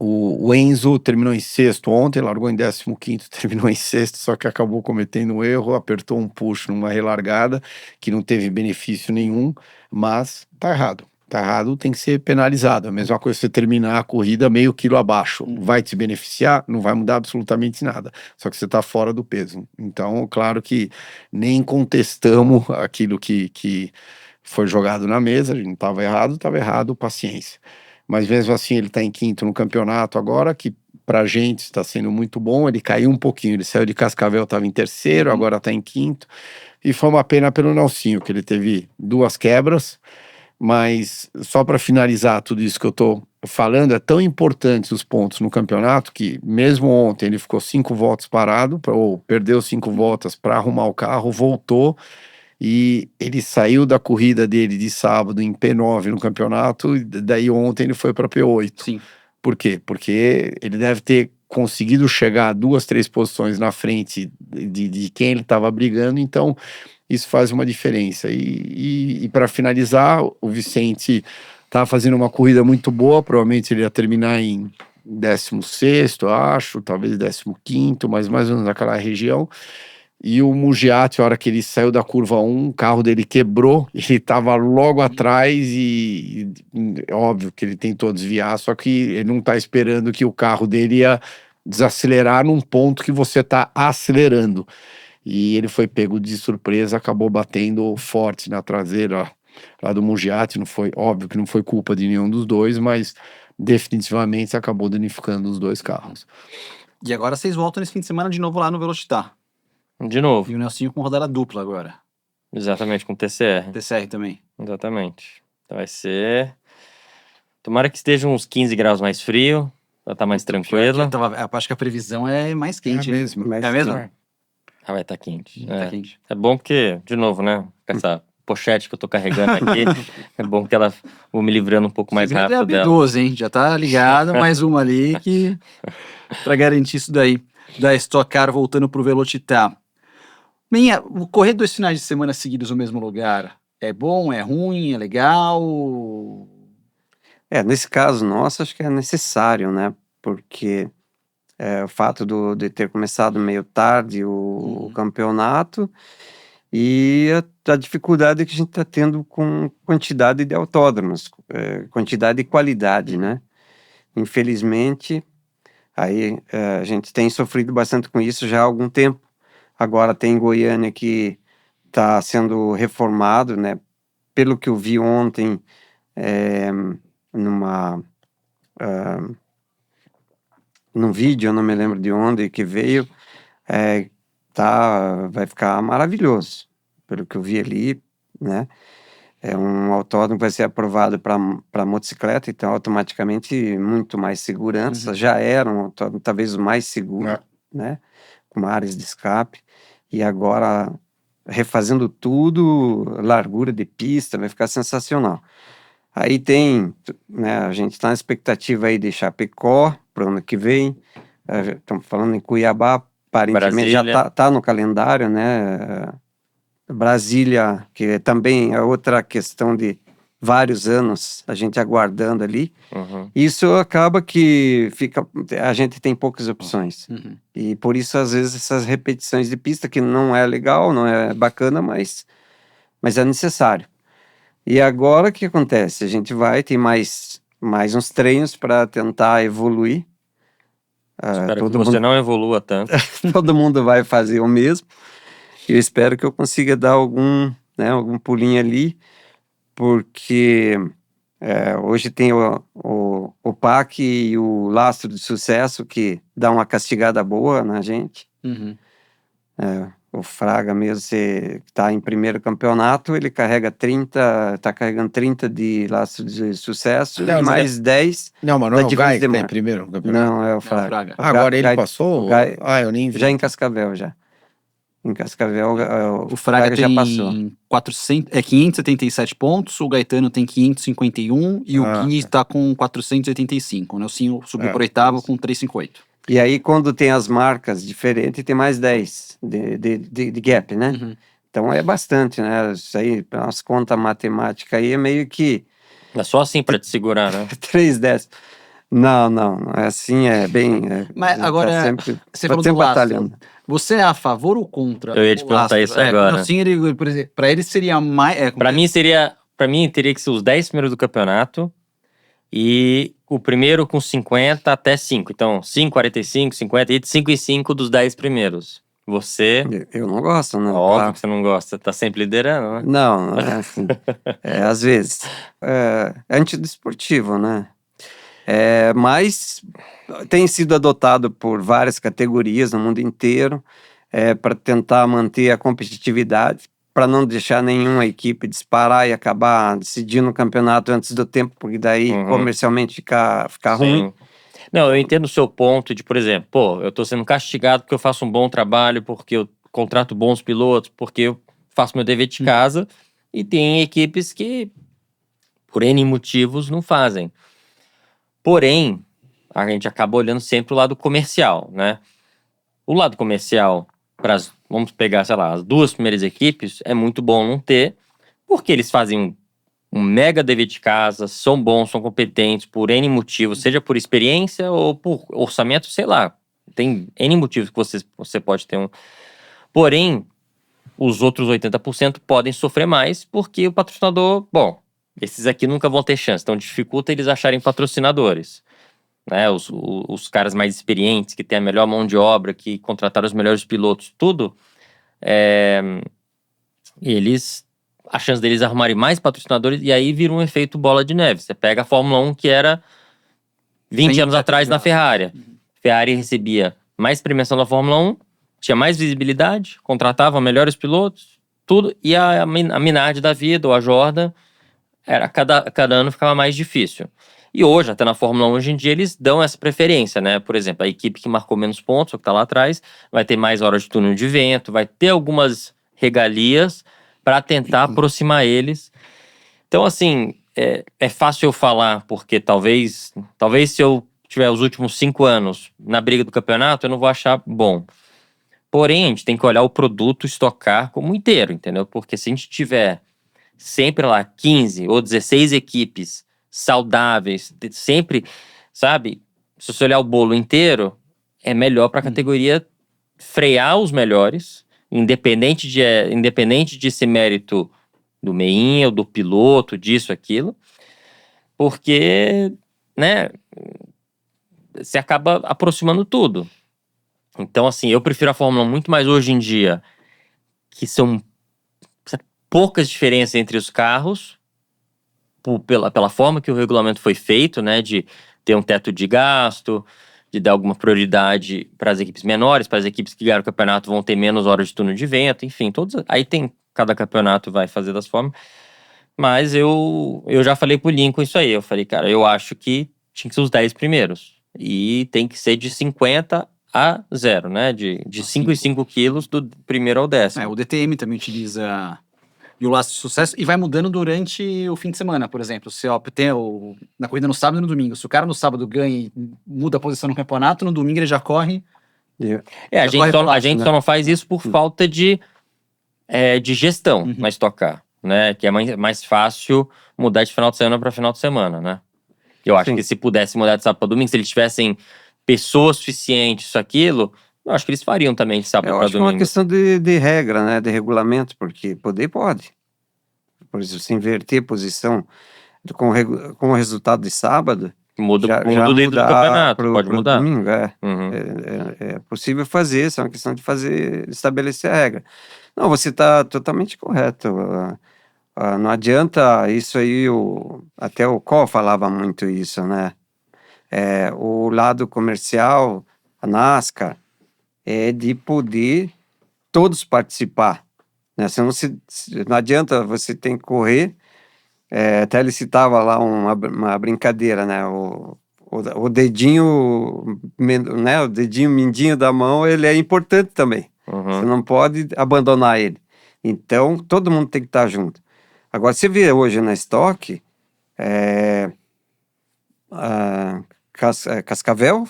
O Enzo terminou em sexto ontem, largou em 15º, terminou em sexto, só que acabou cometendo um erro, apertou um push numa relargada, que não teve benefício nenhum, mas tá errado. Tá errado, tem que ser penalizado. A mesma coisa você terminar a corrida meio quilo abaixo. Vai te beneficiar? Não vai mudar absolutamente nada. Só que você tá fora do peso. Então, claro que nem contestamos aquilo que foi jogado na mesa. A gente estava errado, paciência. Mas mesmo assim ele está em quinto no campeonato agora, que pra gente está sendo muito bom. Ele caiu um pouquinho, ele saiu de Cascavel, estava em terceiro, agora está em quinto. E foi uma pena pelo Nelsinho, que ele teve 2 quebras. Mas só para finalizar tudo isso que eu tô falando, é tão importante os pontos no campeonato que mesmo ontem ele ficou 5 voltas parado, ou perdeu 5 voltas para arrumar o carro, voltou. E ele saiu da corrida dele de sábado em P9 no campeonato, e daí ontem ele foi para P8. Sim. Por quê? Porque ele deve ter conseguido chegar 2, 3 posições na frente de quem ele estava brigando, então isso faz uma diferença. E para finalizar, o Vicente estava fazendo uma corrida muito boa, provavelmente ele ia terminar em 16º, acho, talvez 15º, mas mais ou menos naquela região. E o Mugiati, a hora que ele saiu da curva 1, o carro dele quebrou, ele estava logo atrás e óbvio que ele tentou desviar, só que ele não está esperando que o carro dele ia desacelerar num ponto que você está acelerando. E ele foi pego de surpresa, acabou batendo forte na traseira lá do Mugiati. Não foi, óbvio que não foi culpa de nenhum dos dois, mas definitivamente acabou danificando os 2 carros. E agora vocês voltam nesse fim de semana de novo lá no Velocitar. De novo. E o Nelsinho com rodada dupla agora. Exatamente, com TCR. TCR também. Exatamente. Então vai ser... Tomara que esteja uns 15 graus mais frio, pra estar mais tranquila. Acho que a previsão é mais quente. É mesmo. É mesmo? Ah, vai estar quente. Tá quente. É bom porque, de novo, né? Com essa pochete que eu tô carregando aqui, é bom que ela vou me livrando um pouco mais Segredo rápido é a dela. B12, hein? Já tá ligado, mais uma ali pra garantir isso daí. Da Stock Car voltando pro Velocitar. Correr 2 finais de semana seguidos no mesmo lugar é bom, é ruim, é legal? Nesse caso nosso, acho que é necessário, né? Porque o fato de ter começado meio tarde o campeonato e a dificuldade que a gente está tendo com quantidade de autódromos, quantidade e qualidade, né? Infelizmente, aí a gente tem sofrido bastante com isso já há algum tempo. Agora tem Goiânia que está sendo reformado, né? Pelo que eu vi ontem, num vídeo, eu não me lembro de onde que veio, vai ficar maravilhoso, pelo que eu vi ali, né? É um autódromo que vai ser aprovado para motocicleta, então automaticamente muito mais segurança. Já era um autódromo talvez o mais seguro, né? Com áreas de escape. E agora, refazendo tudo, largura de pista, vai ficar sensacional. Aí tem, né, a gente está na expectativa aí de Chapecó para o ano que vem. Estamos falando em Cuiabá, aparentemente Brasília. já tá no calendário, né? Brasília, que também é outra questão de vários anos a gente aguardando ali. Isso acaba que a gente tem poucas opções. E por isso, às vezes, essas repetições de pista, que não é legal, não é bacana, mas é necessário. E agora, o que acontece? A gente tem mais uns treinos para tentar evoluir. Espero que você não evolua tanto. Todo mundo vai fazer o mesmo. Eu espero que eu consiga dar algum pulinho ali, porque Hoje tem o PAC e o Lastro de Sucesso, que dá uma castigada boa na gente. Uhum. O Fraga mesmo, que está em primeiro campeonato, ele carrega 30, está carregando 30 de Lastro de Sucesso Não, e mais 10 Não, mas não da é o Divisa Gai de que tá Mar. em primeiro no campeonato? Não, é o Não, Fraga. Fraga. Ah, agora ele Gai- passou? Gai- Eu nem vi. Já em Cascavel, já. Em Cascavel, O Fraga já passou. tem 577 pontos, o Gaetano tem 551 e o Gui está com 485, né? O Sinho subiu para oitavo com 358. E aí, quando tem as marcas diferentes, tem mais 10 de gap, né? Uhum. Então é bastante, né? Isso aí, as contas matemáticas aí, é meio que É só assim pra te segurar, né? 3/10. Não é assim, é bem... Mas tá agora, sempre, você tá falou do sempre Lastro. batalhando. Você é a favor ou contra Eu ia te o perguntar Lastro? isso agora. No Sinho, ele, por exemplo, para ele seria mais... Pra mim teria que ser os 10 primeiros do campeonato e o primeiro com 50 até 5. Então, 5, 45, 50 e de 5 e 5 dos 10 primeiros. Você, Eu não gosto, não. óbvio Claro. que você não gosta, tá sempre liderando, né? Não é assim. Às vezes. É antidesportivo, né? Mas tem sido adotado por várias categorias no mundo inteiro para tentar manter a competitividade, para não deixar nenhuma equipe disparar e acabar decidindo o campeonato antes do tempo, porque daí comercialmente ficar ruim. Sim. Não, eu entendo o seu ponto de, por exemplo, pô, eu tô sendo castigado porque eu faço um bom trabalho, porque eu contrato bons pilotos, porque eu faço meu dever de casa, e tem equipes que, por N motivos, não fazem. Porém, a gente acaba olhando sempre o lado comercial, né? O lado comercial, vamos pegar, sei lá, as duas primeiras equipes, é muito bom não ter, porque eles fazem um mega dever de casa, são bons, são competentes por N motivos, seja por experiência ou por orçamento, sei lá. Tem N motivos que você pode ter um. Porém, os outros 80% podem sofrer mais porque o patrocinador, bom, esses aqui nunca vão ter chance, então dificulta eles acharem patrocinadores. Né? Os caras mais experientes, que têm a melhor mão de obra, que contrataram os melhores pilotos, tudo, a chance deles arrumarem mais patrocinadores, e aí vira um efeito bola de neve. Você pega a Fórmula 1, que era 20 anos atrás na Ferrari. Ferrari recebia mais premiação da Fórmula 1, tinha mais visibilidade, contratava melhores pilotos, tudo, e a Minardi da vida, ou a Jordan, cada ano ficava mais difícil. E hoje, até na Fórmula 1, hoje em dia, eles dão essa preferência, né? Por exemplo, a equipe que marcou menos pontos, ou que tá lá atrás, vai ter mais horas de túnel de vento, vai ter algumas regalias para tentar aproximar eles. Então, assim, é fácil eu falar, porque talvez se eu tiver os últimos 5 anos na briga do campeonato, eu não vou achar bom. Porém, a gente tem que olhar o produto Stock Car como inteiro, entendeu? Porque se a gente tiver sempre lá 15 ou 16 equipes saudáveis, sempre, sabe? Se você olhar o bolo inteiro, é melhor para a categoria frear os melhores, independente de ser mérito do meinha ou do piloto, disso, aquilo, porque, né, você acaba aproximando tudo. Então, assim, eu prefiro a Fórmula 1 muito mais hoje em dia, que são poucas diferenças entre os carros, pela forma que o regulamento foi feito, né, de ter um teto de gasto, de dar alguma prioridade para as equipes menores, para as equipes que ganharam o campeonato vão ter menos horas de túnel de vento, enfim, aí cada campeonato vai fazer das formas, mas eu já falei pro Lincoln isso aí, eu falei, cara, eu acho que tinha que ser os 10 primeiros, e tem que ser de 50 a 0, né, de 5 e 5 quilos do primeiro ao 10º. O DTM também utiliza e o Lastro de Sucesso, e vai mudando durante o fim de semana, por exemplo. Se tem na corrida no sábado e no domingo. Se o cara no sábado ganha e muda a posição no campeonato, no domingo ele já corre. A gente só não faz isso por falta de gestão na Stock Car, né? Que é mais fácil mudar de final de semana para final de semana, né? Eu acho que se pudesse mudar de sábado para domingo, se eles tivessem pessoas suficientes, isso, aquilo, eu acho que eles fariam também de sábado para domingo. Eu acho que é uma questão de regra, né? De regulamento, porque poder pode. Por exemplo, se inverter posição com o resultado de sábado, muda já dentro do campeonato, pode mudar. Domingo, é possível fazer, isso é uma questão de estabelecer a regra. Não, você está totalmente correto. Não adianta isso aí, até o Cole falava muito isso, né? O lado comercial, a NASCAR, é de poder todos participar, né? Não adianta, você tem que correr. Até ele citava lá uma brincadeira, né? O dedinho, né? O dedinho mindinho da mão, ele é importante também. Você não pode abandonar ele. Então, todo mundo tem que estar junto. Agora, você vê hoje na Stock, Cascavel,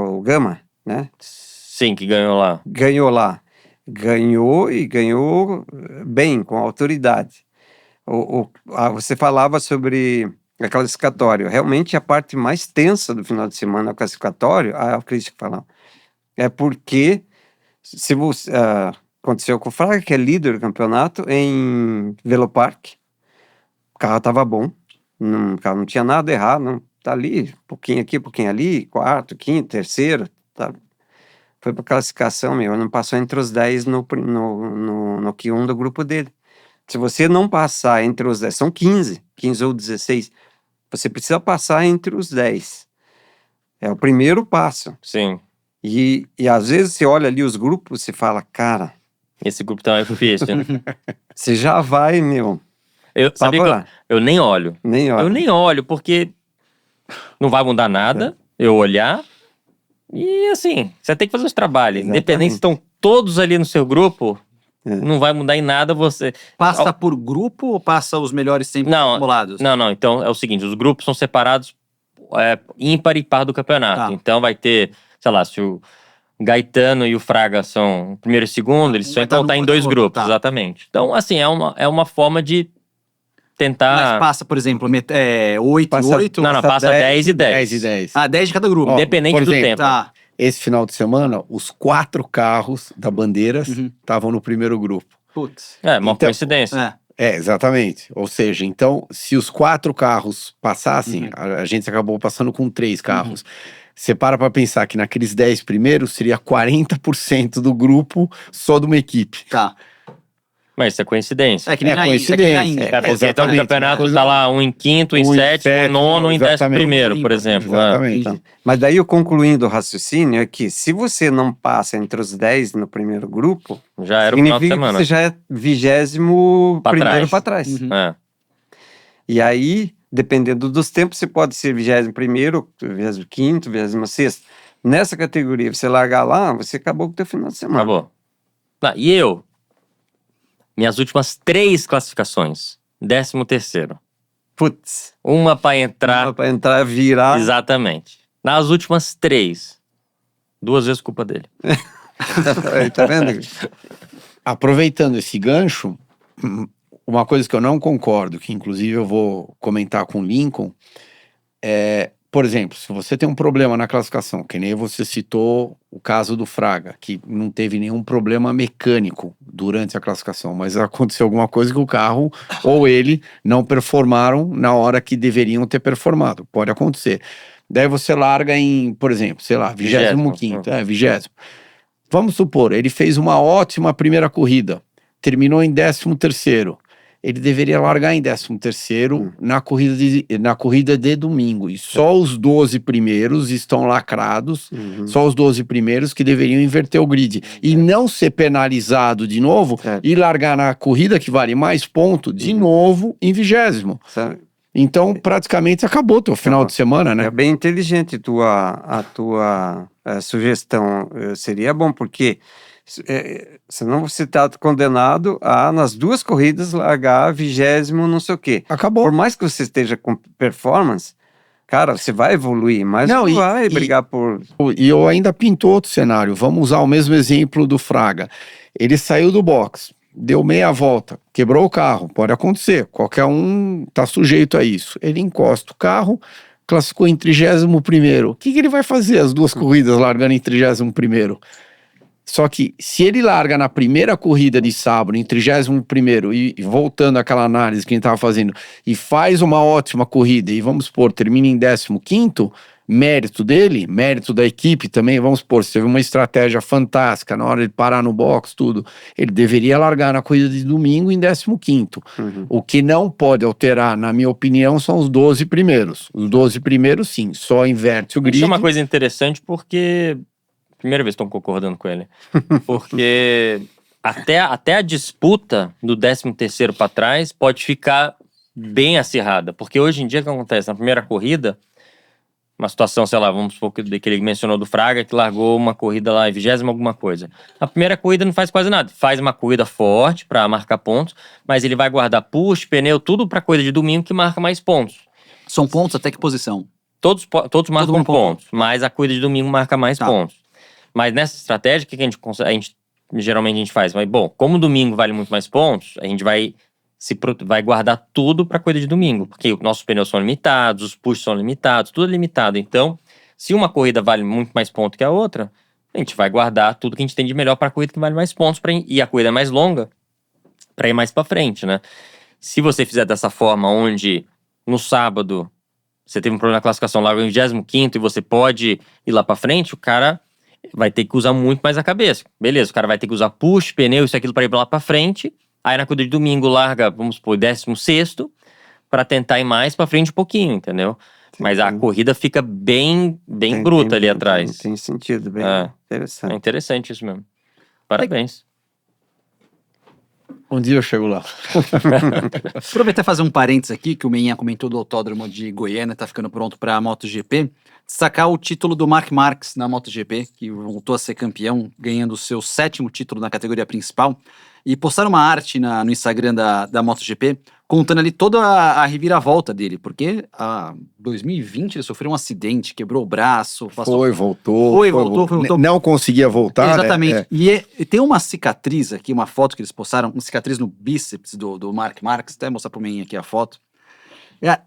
o Gama, né? Sim, que ganhou lá. Ganhou lá. Ganhou e ganhou bem, com autoridade. Você falava sobre a classificatório. Realmente, a parte mais tensa do final de semana, o classificatório, a crítica falava, é porque se você, aconteceu com o Fraga, que é líder do campeonato, em Velopark, o carro estava bom, o carro não tinha nada errado, não, tá ali, um pouquinho aqui, um pouquinho ali, quarto, quinto, terceiro, tá. Foi para classificação, não passou entre os 10 no Q1 do grupo dele. Se você não passar entre os 10, são 15 ou 16, você precisa passar entre os 10. É o primeiro passo. Sim. E às vezes você olha ali os grupos e fala, cara... Esse grupo também é difícil. Você já vai, meu... Sabia que eu nem olho. Nem olho. Eu nem olho, porque não vai mudar nada eu olhar. E assim, você tem que fazer os trabalhos. Exatamente. Independente se estão todos ali no seu grupo, não vai mudar em nada você... Passa por grupo ou passa os melhores sempre acumulados? Não. Então é o seguinte, os grupos são separados ímpar e par do campeonato. Tá. Então vai ter, sei lá, se o Gaetano e o Fraga são o primeiro e segundo, eles só vão estar em 2 grupos, exatamente. Então, assim, é uma forma de tentar... Mas passa, por exemplo, 8 e 8? Não, passa 10 e 10. 10 e 10. 10 de cada grupo. Independente por do exemplo, tempo. Tá. Esse final de semana, os 4 carros da Bandeiras estavam no primeiro grupo. Putz. Uma Então, coincidência. Exatamente. Ou seja, então, se os 4 carros passassem, a gente acabou passando com 3 carros. Você para pensar que naqueles 10 primeiros seria 40% do grupo só de uma equipe. Tá. Mas isso é coincidência. É que nem coincidência. Porque então o campeonato tá lá um em quinto, em sétimo, nono, em 11º, por exemplo. Exatamente. Mas daí o concluindo o raciocínio é que se você não passa entre os 10 no primeiro grupo, Já era o final de significa semana. que você já é 21º para trás. E aí, dependendo dos tempos, você pode ser 21º, 25º, 26º. Nessa categoria, você largar lá, você acabou com o teu final de semana. Acabou. E eu? Minhas últimas 3 classificações. 13º. Putz. Uma pra entrar. Para entrar, virar. Exatamente. Nas últimas 3. 2 vezes culpa dele. Aí, tá vendo? Aproveitando esse gancho, uma coisa que eu não concordo, que inclusive eu vou comentar com o Lincoln, por exemplo, se você tem um problema na classificação, que nem você citou o caso do Fraga, que não teve nenhum problema mecânico durante a classificação, mas aconteceu alguma coisa que o carro ou ele não performaram na hora que deveriam ter performado. Pode acontecer. Daí você larga em, por exemplo, sei lá, 25º, 20º. Vamos supor, ele fez uma ótima primeira corrida, terminou em 13º. Ele deveria largar em 13º na corrida de domingo. E só os 12 primeiros estão lacrados, só os 12 primeiros que deveriam inverter o grid. E não ser penalizado de novo e largar na corrida que vale mais ponto de novo em 20º. Então, praticamente acabou teu final de semana, né? É bem inteligente a tua sugestão. Seria bom, porque... senão você está condenado a, nas 2 corridas, largar 20º, não sei o quê. Acabou. Por mais que você esteja com performance, cara, você vai evoluir, mas não vai brigar por... E eu ainda pinto outro cenário. Vamos usar o mesmo exemplo do Fraga. Ele saiu do box, deu meia volta, quebrou o carro. Pode acontecer, qualquer um está sujeito a isso. Ele encosta o carro, classificou em 31º. O que ele vai fazer as 2 corridas largando em 31º? Só que se ele larga na primeira corrida de sábado, em 31º, e voltando àquela análise que a gente estava fazendo, e faz uma ótima corrida, e vamos supor, termina em 15º, Mérito dele, mérito da equipe também, vamos supor, se teve uma estratégia fantástica na hora de parar no box, tudo, ele deveria largar na corrida de domingo em 15º. O que não pode alterar, na minha opinião, são os 12 primeiros. Os 12 primeiros, sim, só inverte o grid. Isso é uma coisa interessante porque... Primeira vez que estou concordando com ele. Porque até a disputa do 13º para trás pode ficar bem acirrada. Porque hoje em dia, o que acontece? Na primeira corrida, uma situação, sei lá, vamos supor que ele mencionou do Fraga, que largou uma corrida lá em 20ª alguma coisa. A primeira corrida não faz quase nada. Faz uma corrida forte para marcar pontos, mas ele vai guardar push, pneu, tudo para corrida de domingo que marca mais pontos. São pontos até que posição? Todos marcam mundo pontos, mas a corrida de domingo marca mais Tá. pontos. Mas nessa estratégia, o que a gente geralmente a gente faz? Mas, bom, como domingo vale muito mais pontos, a gente vai guardar tudo para corrida de domingo, porque os nossos pneus são limitados, os push são limitados, tudo é limitado. Então, se uma corrida vale muito mais ponto que a outra, a gente vai guardar tudo que a gente tem de melhor para a corrida que vale mais pontos, e a corrida é mais longa, para ir mais para frente, né? Se você fizer dessa forma, onde no sábado você teve um problema na classificação, largou em 25º e você pode ir lá para frente, o cara vai ter que usar muito mais a cabeça. Beleza, o cara vai ter que usar push, pneu, isso e aquilo para ir lá para frente. Aí na corrida de domingo larga, vamos supor, 16º, para tentar ir mais para frente um pouquinho, entendeu? Mas a corrida fica bem bruta ali atrás. Tem sentido, bem É interessante. interessante isso mesmo. Parabéns. Um dia eu chego lá. Aproveitar e fazer um parênteses aqui, que o Meinha comentou do autódromo de Goiânia, tá ficando pronto para a MotoGP. Destacar o título do Marc Marques na MotoGP, que voltou a ser campeão, ganhando o seu 7º título na categoria principal. E postaram uma arte no Instagram da MotoGP, contando ali toda a reviravolta dele, porque em 2020 ele sofreu um acidente, quebrou o braço, voltou. Não conseguia voltar. Exatamente. E tem uma cicatriz aqui, uma foto que eles postaram, uma cicatriz no bíceps do Marc Marques, até mostrar pro mim aqui a foto.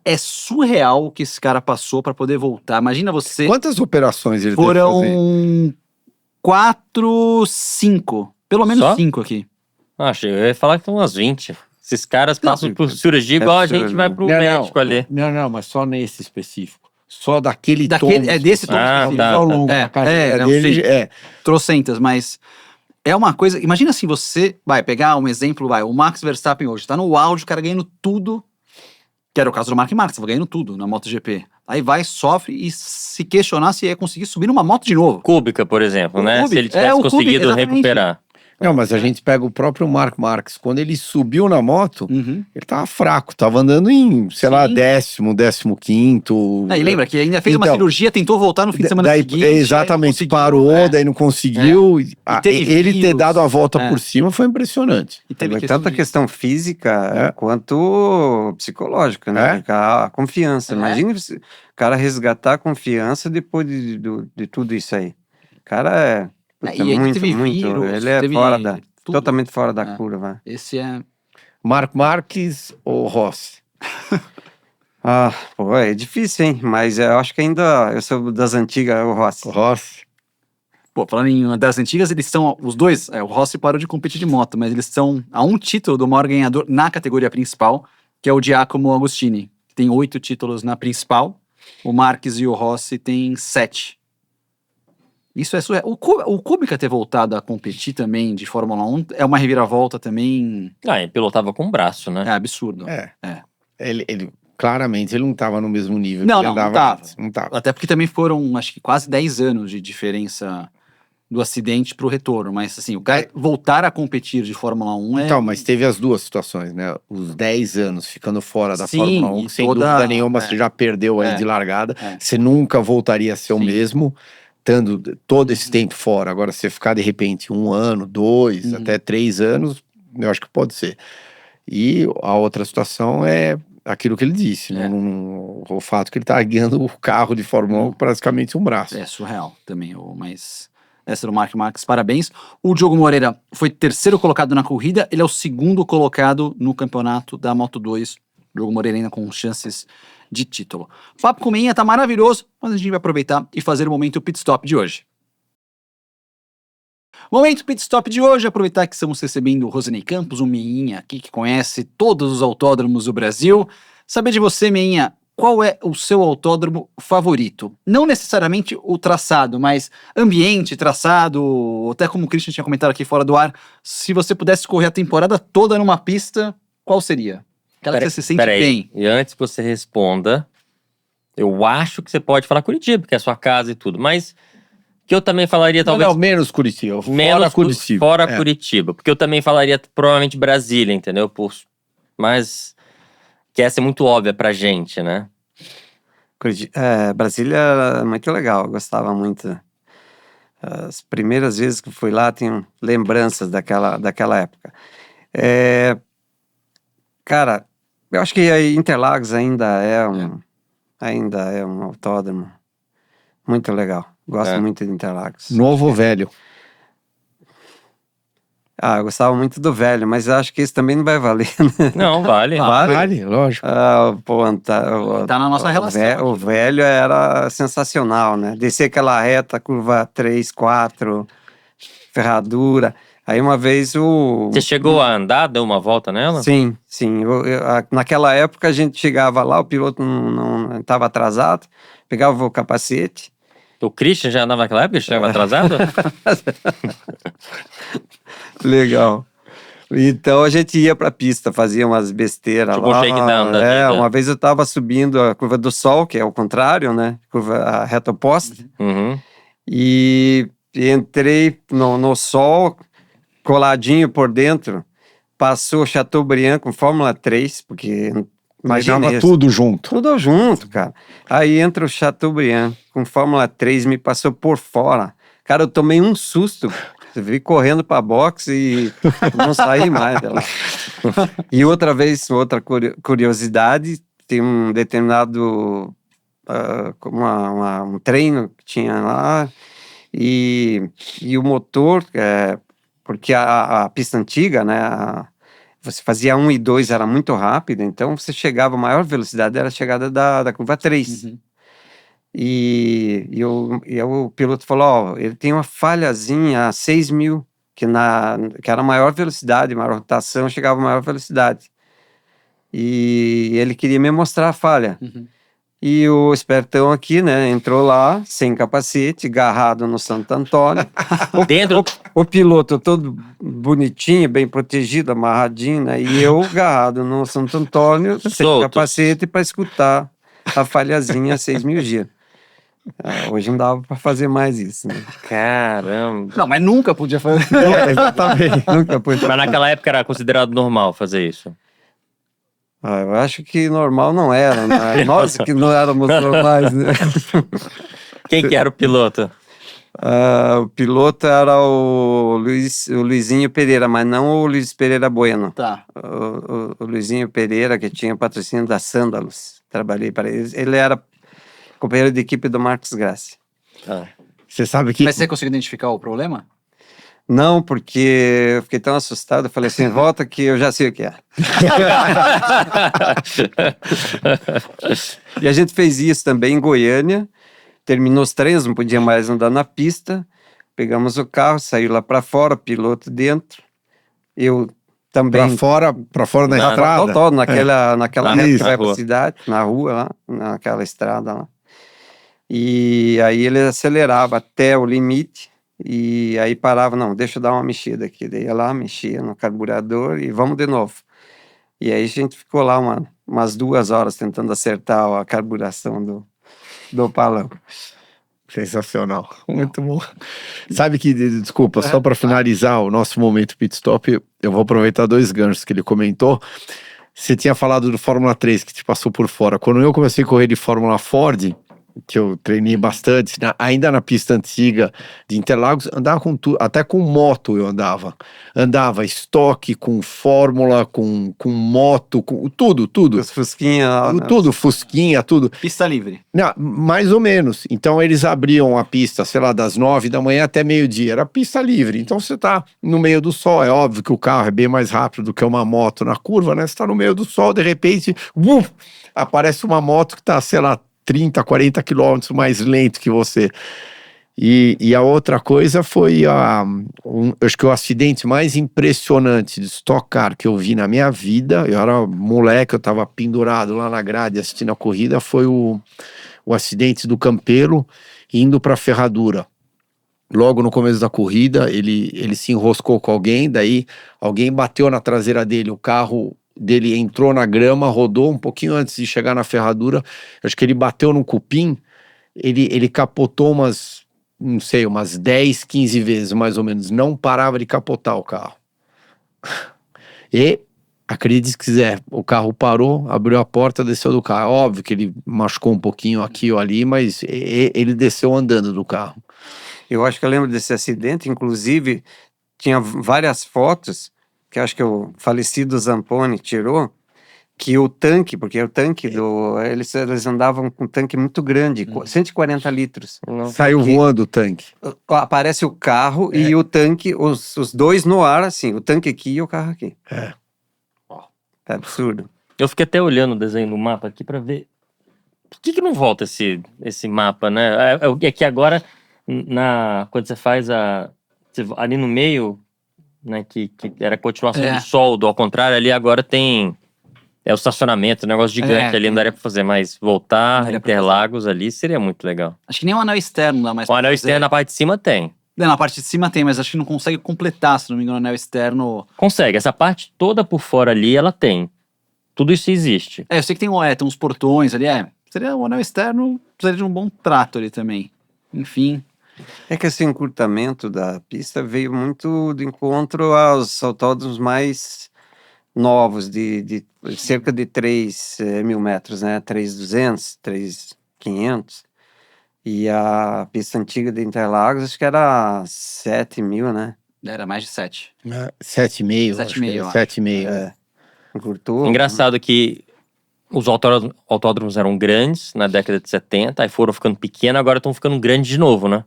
É surreal o que esse cara passou para poder voltar. Imagina você... Quantas operações ele teve que fazer? Foram 4, 5. Pelo menos Só? 5 aqui. Eu ia falar que são umas 20. Esses caras passam por cirurgia igual a gente vai pro médico ali. Não, mas só nesse específico. Só daquele tombo. É desse tombo. Tá. Ao longo da carreira dele. Trocentas, mas é uma coisa... Imagina assim, você vai pegar um exemplo, o Max Verstappen hoje, tá no auge, o cara ganhando tudo, que era o caso do Marc Marques, tava ganhando tudo na MotoGP. Aí vai, sofre e se questionar se ia conseguir subir numa moto de novo. Kubica, por exemplo, O né? Kubica. Se ele tivesse O conseguido Kubica, exatamente. recuperar. Não, mas a gente pega o próprio Marc Marques. Quando ele subiu na moto, ele tava fraco. Tava andando em, sei lá, 15º. E lembra que ainda fez uma cirurgia, tentou voltar no fim de semana seguinte. Exatamente, parou, daí não conseguiu. Ele ter dado a volta por cima foi impressionante. E teve Tanto a questão física quanto psicológica, né? A confiança. Imagina o cara resgatar a confiança depois de tudo isso aí. O cara é... muito. Ele é totalmente fora da curva. Esse é... Marc Marques ou Rossi? É difícil, hein? Mas eu acho que ainda eu sou das antigas, o Rossi. Falando em das antigas, eles são os dois. O Rossi parou de competir de moto, mas eles estão a um título do maior ganhador na categoria principal, que é o Giacomo Agostini. Tem 8 títulos na principal. O Marques e o Rossi têm 7. Isso é surreal. O Kubica ter voltado a competir também de Fórmula 1 é uma reviravolta também. Ele pilotava com o braço, né? É absurdo. Ele claramente ele não estava no mesmo nível. Não tava. Até porque também foram, acho que quase 10 anos de diferença do acidente pro retorno. Mas assim, o cara voltar a competir de Fórmula 1 Então, mas teve as duas situações, né? Os 10 anos ficando fora da Fórmula 1, sem dúvida nenhuma, você já perdeu aí de largada. Você nunca voltaria a ser o mesmo. Estando todo esse tempo fora, agora você ficar de repente 1 ano, 2, até 3 anos, eu acho que pode ser. E a outra situação é aquilo que ele disse, né? O fato que ele tá guiando o carro de Fórmula 1 com praticamente um braço. É surreal também, mas essa do Marc Marques, parabéns. O Diogo Moreira foi 3º colocado na corrida, ele é o 2º colocado no campeonato da Moto2. O Diogo Moreira ainda com chances de título. O papo com o Meinha tá maravilhoso, mas a gente vai aproveitar e fazer o momento pit stop de hoje. Momento pit stop de hoje, aproveitar que estamos recebendo o Rosinei Campos, um Meinha aqui que conhece todos os autódromos do Brasil. Saber de você, Meinha, qual é o seu autódromo favorito? Não necessariamente o traçado, mas ambiente, traçado, até como o Christian tinha comentado aqui fora do ar, se você pudesse correr a temporada toda numa pista, qual seria? Aquela que você se sente bem. E antes que você responda, eu acho que você pode falar Curitiba, que é a sua casa e tudo, mas que eu também falaria talvez... Não, menos Curitiba, menos fora Curitiba. Fora Curitiba, porque eu também falaria provavelmente Brasília, entendeu? Mas que essa é muito óbvia pra gente, né? Brasília era muito legal, eu gostava muito. As primeiras vezes que fui lá, tenho lembranças daquela época. Cara, eu acho que a Interlagos ainda é um autódromo muito legal. Gosto muito de Interlagos. Novo ou velho? Eu gostava muito do velho, mas acho que isso também não vai valer, né? Não, vale. Vale, lógico. Tá na nossa relação. O velho era sensacional, né? Descer aquela reta, curva 3, 4, ferradura. Aí uma vez Você chegou a andar, deu uma volta nela? Sim. Naquela época a gente chegava lá, o piloto não estava atrasado, pegava o capacete. O Christian já andava naquela época? Chegava atrasado? Legal. Então a gente ia pra pista, fazia umas besteiras Tipo lá. um shakedown da vida. Uma vez eu tava subindo a curva do Sol, que é o contrário, né? A reta oposta. Uhum. E entrei no Sol, coladinho por dentro. Passou Chateaubriand com Fórmula 3, porque... Imaginava tudo junto. Tudo junto, cara. Aí entra o Chateaubriand com Fórmula 3, me passou por fora. Cara, eu tomei um susto. Vi correndo pra boxe e não saí mais dela. E outra curiosidade, tem um determinado um treino que tinha lá e o motor, porque a pista antiga, né, você fazia 1 e 2, era muito rápido, então você chegava, a maior velocidade era a chegada da curva 3. Uhum. E o piloto falou, ele tem uma falhazinha a 6.000, que era a maior velocidade, maior rotação, chegava a maior velocidade. E ele queria me mostrar a falha. Uhum. E o espertão aqui, né, entrou lá, sem capacete, agarrado no Santo Antônio. O piloto todo bonitinho, bem protegido, amarradinho, né, e eu agarrado no Santo Antônio, sem capacete, para escutar a falhazinha a 6.000 G. Hoje não dava para fazer mais isso, né? Caramba. Não, mas nunca podia fazer. Exatamente. Nunca podia. Mas naquela época era considerado normal fazer isso. Eu acho que normal não era, né? Nós que não éramos normais, né? Quem que era o piloto? O piloto era o Luizinho Pereira, mas não o Luiz Pereira Bueno. Tá. O Luizinho Pereira, que tinha patrocínio da Sândalos. Trabalhei para ele. Ele era companheiro de equipe do Marcos Grassi. Você sabe que... Mas você conseguiu identificar o problema? Não, porque eu fiquei tão assustado, eu falei assim, volta que eu já sei o que é. E a gente fez isso também em Goiânia, terminou os treinos, não podia mais andar na pista, pegamos o carro, saiu lá para fora, piloto dentro, eu também... Pra fora da estrada? Todo, naquela reta que vai pra rua. cidade, na rua lá, naquela estrada lá. E aí ele acelerava até o limite, e aí parava, não, deixa eu dar uma mexida aqui. Daí ia lá, mexia no carburador e vamos de novo. E aí a gente ficou lá umas 2 horas tentando acertar a carburação do palanque. Sensacional, muito bom. Sabe que, desculpa, só para finalizar o nosso momento pit stop, eu vou aproveitar 2 ganchos que ele comentou. Você tinha falado do Fórmula 3 que te passou por fora. Quando eu comecei a correr de Fórmula Ford, que eu treinei bastante, ainda na pista antiga de Interlagos, andava com tudo, até com moto eu andava estoque, com Fórmula, com moto, com tudo. Os Fusquinha lá, né? Tudo, Fusquinha, tudo. Pista livre. Não, mais ou menos. Então eles abriam a pista, sei lá, das 9 da manhã até meio-dia. Era pista livre. Então você tá no meio do sol. É óbvio que o carro é bem mais rápido do que uma moto na curva, né? Você tá no meio do sol, de repente, aparece uma moto que tá, sei lá, 30, 40 quilômetros mais lento que você. E a outra coisa foi, acho que o acidente mais impressionante de Stock Car que eu vi na minha vida, eu era moleque, eu estava pendurado lá na grade assistindo a corrida, foi o acidente do Campelo indo para a ferradura. Logo no começo da corrida, ele se enroscou com alguém, daí alguém bateu na traseira dele, o carro dele entrou na grama, rodou um pouquinho antes de chegar na ferradura, acho que ele bateu no cupim, ele capotou umas 10, 15 vezes mais ou menos, não parava de capotar o carro. E, acredite se quiser, o carro parou, abriu a porta, desceu do carro. Óbvio que ele machucou um pouquinho aqui ou ali, mas ele desceu andando do carro. Eu acho que eu lembro desse acidente, inclusive tinha várias fotos que acho que o falecido Zamponi tirou, que o tanque, porque o tanque eles andavam com um tanque muito grande, 140 litros. Saiu voando o tanque. Aparece o carro e o tanque, os dois no ar, assim, o tanque aqui e o carro aqui. É absurdo. Eu fiquei até olhando o desenho do mapa aqui pra ver por que não volta esse mapa, né? É que agora, quando você faz ali no meio, né, que era a continuação do sol, ao contrário, ali agora tem o estacionamento, um negócio gigante ali, não daria pra fazer mais. Voltar, Interlagos ali, seria muito legal. Acho que nem o anel externo dá mais O anel externo na parte de cima tem. Na parte de cima tem, mas acho que não consegue completar, se não me engano, o anel externo. Consegue, essa parte toda por fora ali, ela tem. Tudo isso existe. Eu sei que tem uns portões ali, seria o anel externo, precisaria de um bom trato ali também. Enfim. É que esse encurtamento da pista veio muito de encontro aos autódromos mais novos, de cerca de 3 mil metros, né? 3.200, 3.500. E a pista antiga de Interlagos, acho que era 7 mil, né? Era mais de 7. 7,5. 7,5. 7,5. Encurtou. Engraçado que os autódromos eram grandes na década de 70, aí foram ficando pequenos, agora estão ficando grandes de novo, né?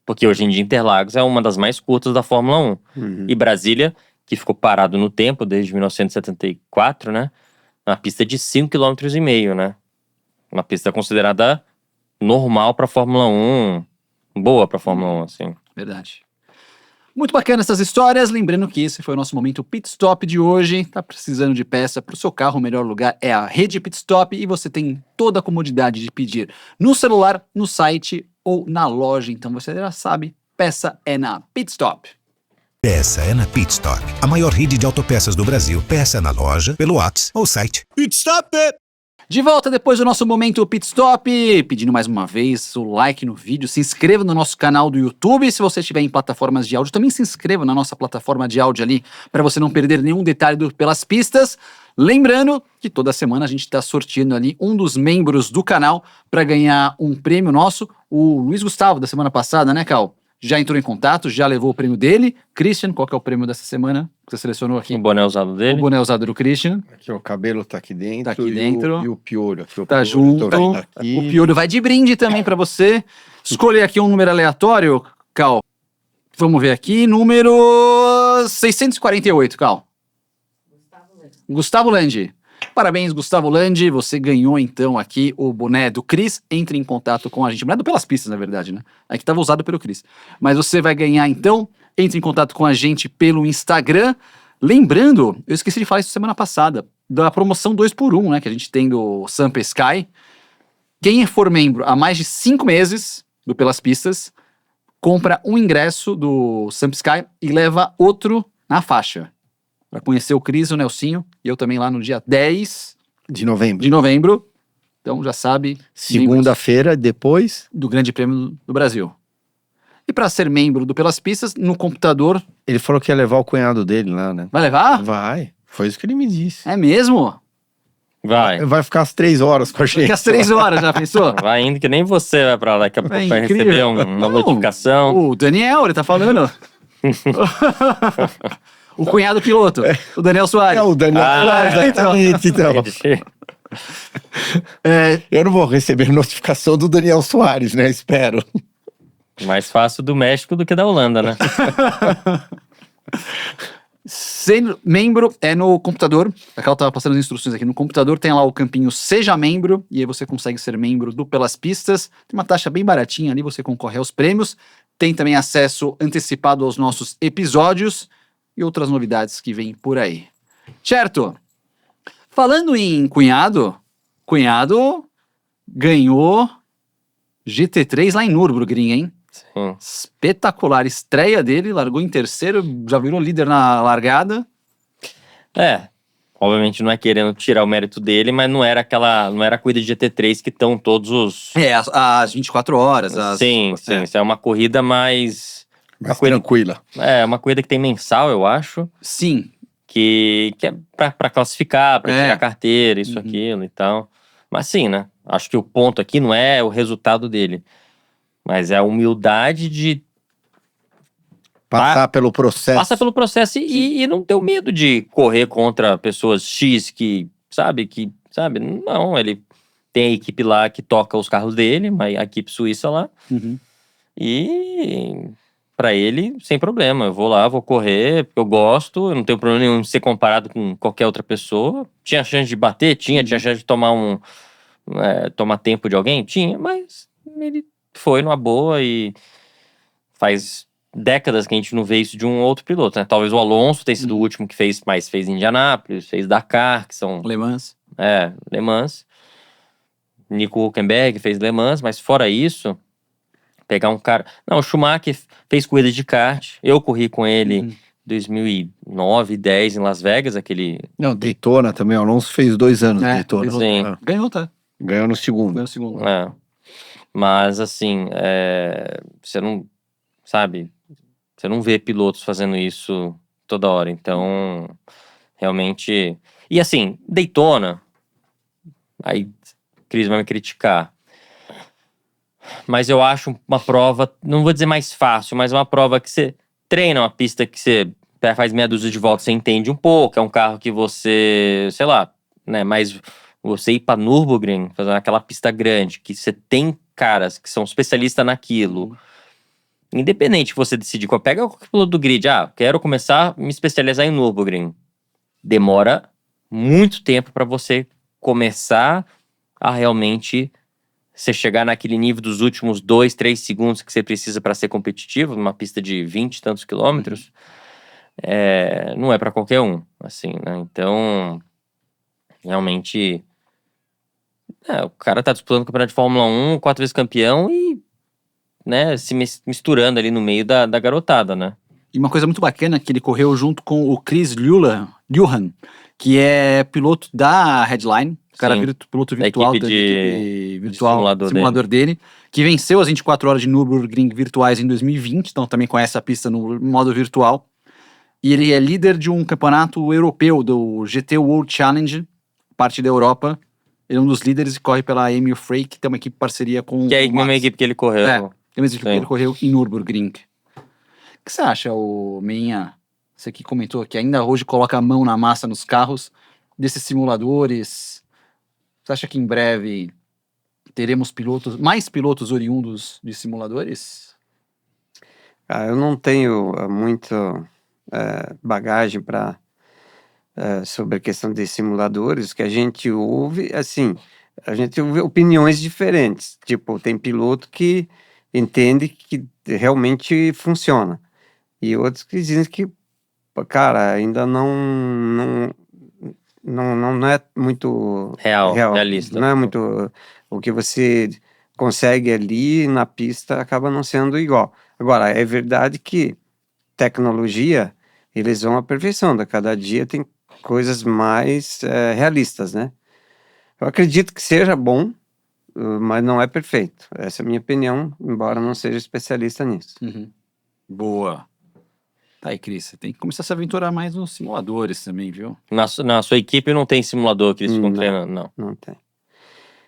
Porque hoje em dia Interlagos é uma das mais curtas da Fórmula 1. E Brasília, que ficou parado no tempo desde 1974, né? Uma pista de 5,5 km, né? Uma pista considerada normal para Fórmula 1, boa para Fórmula 1, assim. Verdade. Muito bacana essas histórias, lembrando que esse foi o nosso momento Pit Stop de hoje. Tá precisando de peça para o seu carro, o melhor lugar é a Rede Pit Stop e você tem toda a comodidade de pedir no celular, no site ou na loja. Então você já sabe, peça é na Pit Stop. Peça é na Pit Stop, a maior rede de autopeças do Brasil. Peça na loja, pelo WhatsApp ou site. Pit Stop! De volta depois do nosso momento Pit Stop, pedindo mais uma vez o like no vídeo, se inscreva no nosso canal do YouTube, se você estiver em plataformas de áudio, também se inscreva na nossa plataforma de áudio ali, para você não perder nenhum detalhe Pelas Pistas. Lembrando que toda semana a gente está sorteando ali um dos membros do canal para ganhar um prêmio nosso, o Luiz Gustavo da semana passada, né, Cal? Já entrou em contato, já levou o prêmio dele. Christian, qual que é o prêmio dessa semana que você selecionou aqui? O boné usado dele. O boné usado do Christian. Aqui, o cabelo tá aqui dentro. Tá aqui dentro. E o piolho aqui. Tá junto. O piolho vai de brinde também pra você. Escolher aqui um número aleatório, Cal. Vamos ver aqui. Número 648, Cal. Gustavo Landi. Parabéns, Gustavo Landi. Você ganhou, então, aqui o boné do Cris. Entre em contato com a gente. Boné do Pelas Pistas, na verdade, né? Aqui estava usado pelo Cris. Mas você vai ganhar, então. Entre em contato com a gente pelo Instagram. Lembrando, eu esqueci de falar isso semana passada, da promoção 2x1, né? Que a gente tem do Sampa Sky. Quem for membro há mais de 5 meses do Pelas Pistas, compra um ingresso do Sampa Sky e leva outro na faixa. Para conhecer o Cris, o Nelsinho, e eu também lá no dia 10 de novembro. Então já sabe. Segunda-feira, depois do Grande Prêmio do Brasil. E para ser membro do Pelas Pistas, no computador... Ele falou que ia levar o cunhado dele lá, né? Vai levar? Vai. Foi isso que ele me disse. É mesmo? Vai ficar às 3 horas com a gente. Fica às 3 horas, já pensou? Vai indo que nem você vai pra lá daqui a pouco pra receber uma notificação. O Daniel, ele tá falando. O cunhado piloto, o Daniel Soares. É o Daniel Soares, exatamente, então. Eu não vou receber notificação do Daniel Soares, né? Espero. Mais fácil do México do que da Holanda, né? Ser membro é no computador. A Cal tava passando as instruções aqui. No computador tem lá o campinho Seja Membro, e aí você consegue ser membro do Pelas Pistas. Tem uma taxa bem baratinha ali, você concorre aos prêmios. Tem também acesso antecipado aos nossos episódios e outras novidades que vêm por aí. Certo? Falando em cunhado ganhou GT3 lá em Nürburgring, hein? Sim. Espetacular. Estreia dele, largou em terceiro, já virou líder na largada. Obviamente não é querendo tirar o mérito dele, mas não era a corrida de GT3 que estão todos os... As 24 horas. Sim. Isso é uma corrida mais... Mais corrida- tranquila. uma corrida que tem mensal, eu acho, Sim. que é pra classificar, pra É. tirar carteira, isso, Uhum. aquilo e tal. Mas sim, né? Acho que o ponto aqui não é o resultado dele, mas é a humildade de Passar pelo processo. passar pelo processo e não ter o medo de correr contra pessoas X que, sabe? Não, ele tem a equipe lá que toca os carros dele, a equipe suíça lá, Uhum. e pra ele, sem problema. Eu vou lá, vou correr, porque eu gosto, eu não tenho problema nenhum em ser comparado com qualquer outra pessoa. Tinha chance de bater? Tinha chance de tomar tempo de alguém? Tinha, mas ele foi numa boa e faz décadas que a gente não vê isso de um outro piloto, né? Talvez o Alonso tenha sido o último que fez Indianápolis, fez Dakar, que são Le Mans. Le Mans. Nico Hülkenberg fez Le Mans, mas fora isso, pegar um cara... Não, o Schumacher fez corrida de kart, eu corri com ele em 2009, 2010 em Las Vegas, aquele... Não, Daytona também. O Alonso fez 2 anos É, Daytona. sim. Ah, Ganhou, tá? ganhou no segundo. Ganhou o segundo. É. Mas, assim, você não... Sabe? Você não vê pilotos fazendo isso toda hora. Então, realmente... E, assim, Daytona... Aí, Cris vai me criticar. Mas eu acho uma prova... Não vou dizer mais fácil, mas uma prova que você treina, uma pista que você faz meia dúzia de voltas, você entende um pouco. É um carro que você... Sei lá, né? Mas você ir pra Nürburgring, fazer aquela pista grande, que você tem caras que são especialistas naquilo... Independente que você decidir, pega o piloto do grid, quero começar a me especializar em Nürburgring. Demora muito tempo para você começar a realmente você chegar naquele nível dos últimos 2, 3 segundos que você precisa para ser competitivo, numa pista de 20 e tantos quilômetros. Não é para qualquer um, assim, né? Então, realmente, o cara tá disputando o campeonato de Fórmula 1, 4 vezes campeão e, né, se misturando ali no meio da garotada, né? E uma coisa muito bacana é que ele correu junto com o Chris Luhan, que é piloto da Headline, cara Sim, piloto da virtual equipe de simulador dele, que venceu as 24 horas de Nürburgring virtuais em 2020, então também conhece a pista no modo virtual. E ele é líder de um campeonato europeu do GT World Challenge, parte da Europa. Ele é um dos líderes e corre pela Emil Frey, que tem uma equipe parceria com Que é a o Max. mesma equipe que ele correu. Tem uma equipe que Sim. ele correu em Nürburgring. O que você acha, Meinha? Você que comentou que ainda hoje coloca a mão na massa nos carros, desses simuladores. Você acha que em breve teremos mais pilotos oriundos de simuladores? Eu não tenho muito bagagem para sobre a questão de simuladores, que a gente ouve, assim, a gente ouve opiniões diferentes. Tipo, tem piloto que entende que realmente funciona. E outros que dizem que, cara, ainda não é muito realista. Não é muito o que você consegue ali na pista acaba não sendo igual. Agora, é verdade que tecnologia, eles vão aperfeiçoando. A cada dia tem coisas mais realistas, né? Eu acredito que seja bom, mas não é perfeito. Essa é a minha opinião, embora não seja especialista nisso. Boa. Tá aí, Cris, você tem que começar a se aventurar mais nos simuladores também, viu? Na sua equipe não tem simulador que eles ficam Não. treinando, não. Não tem.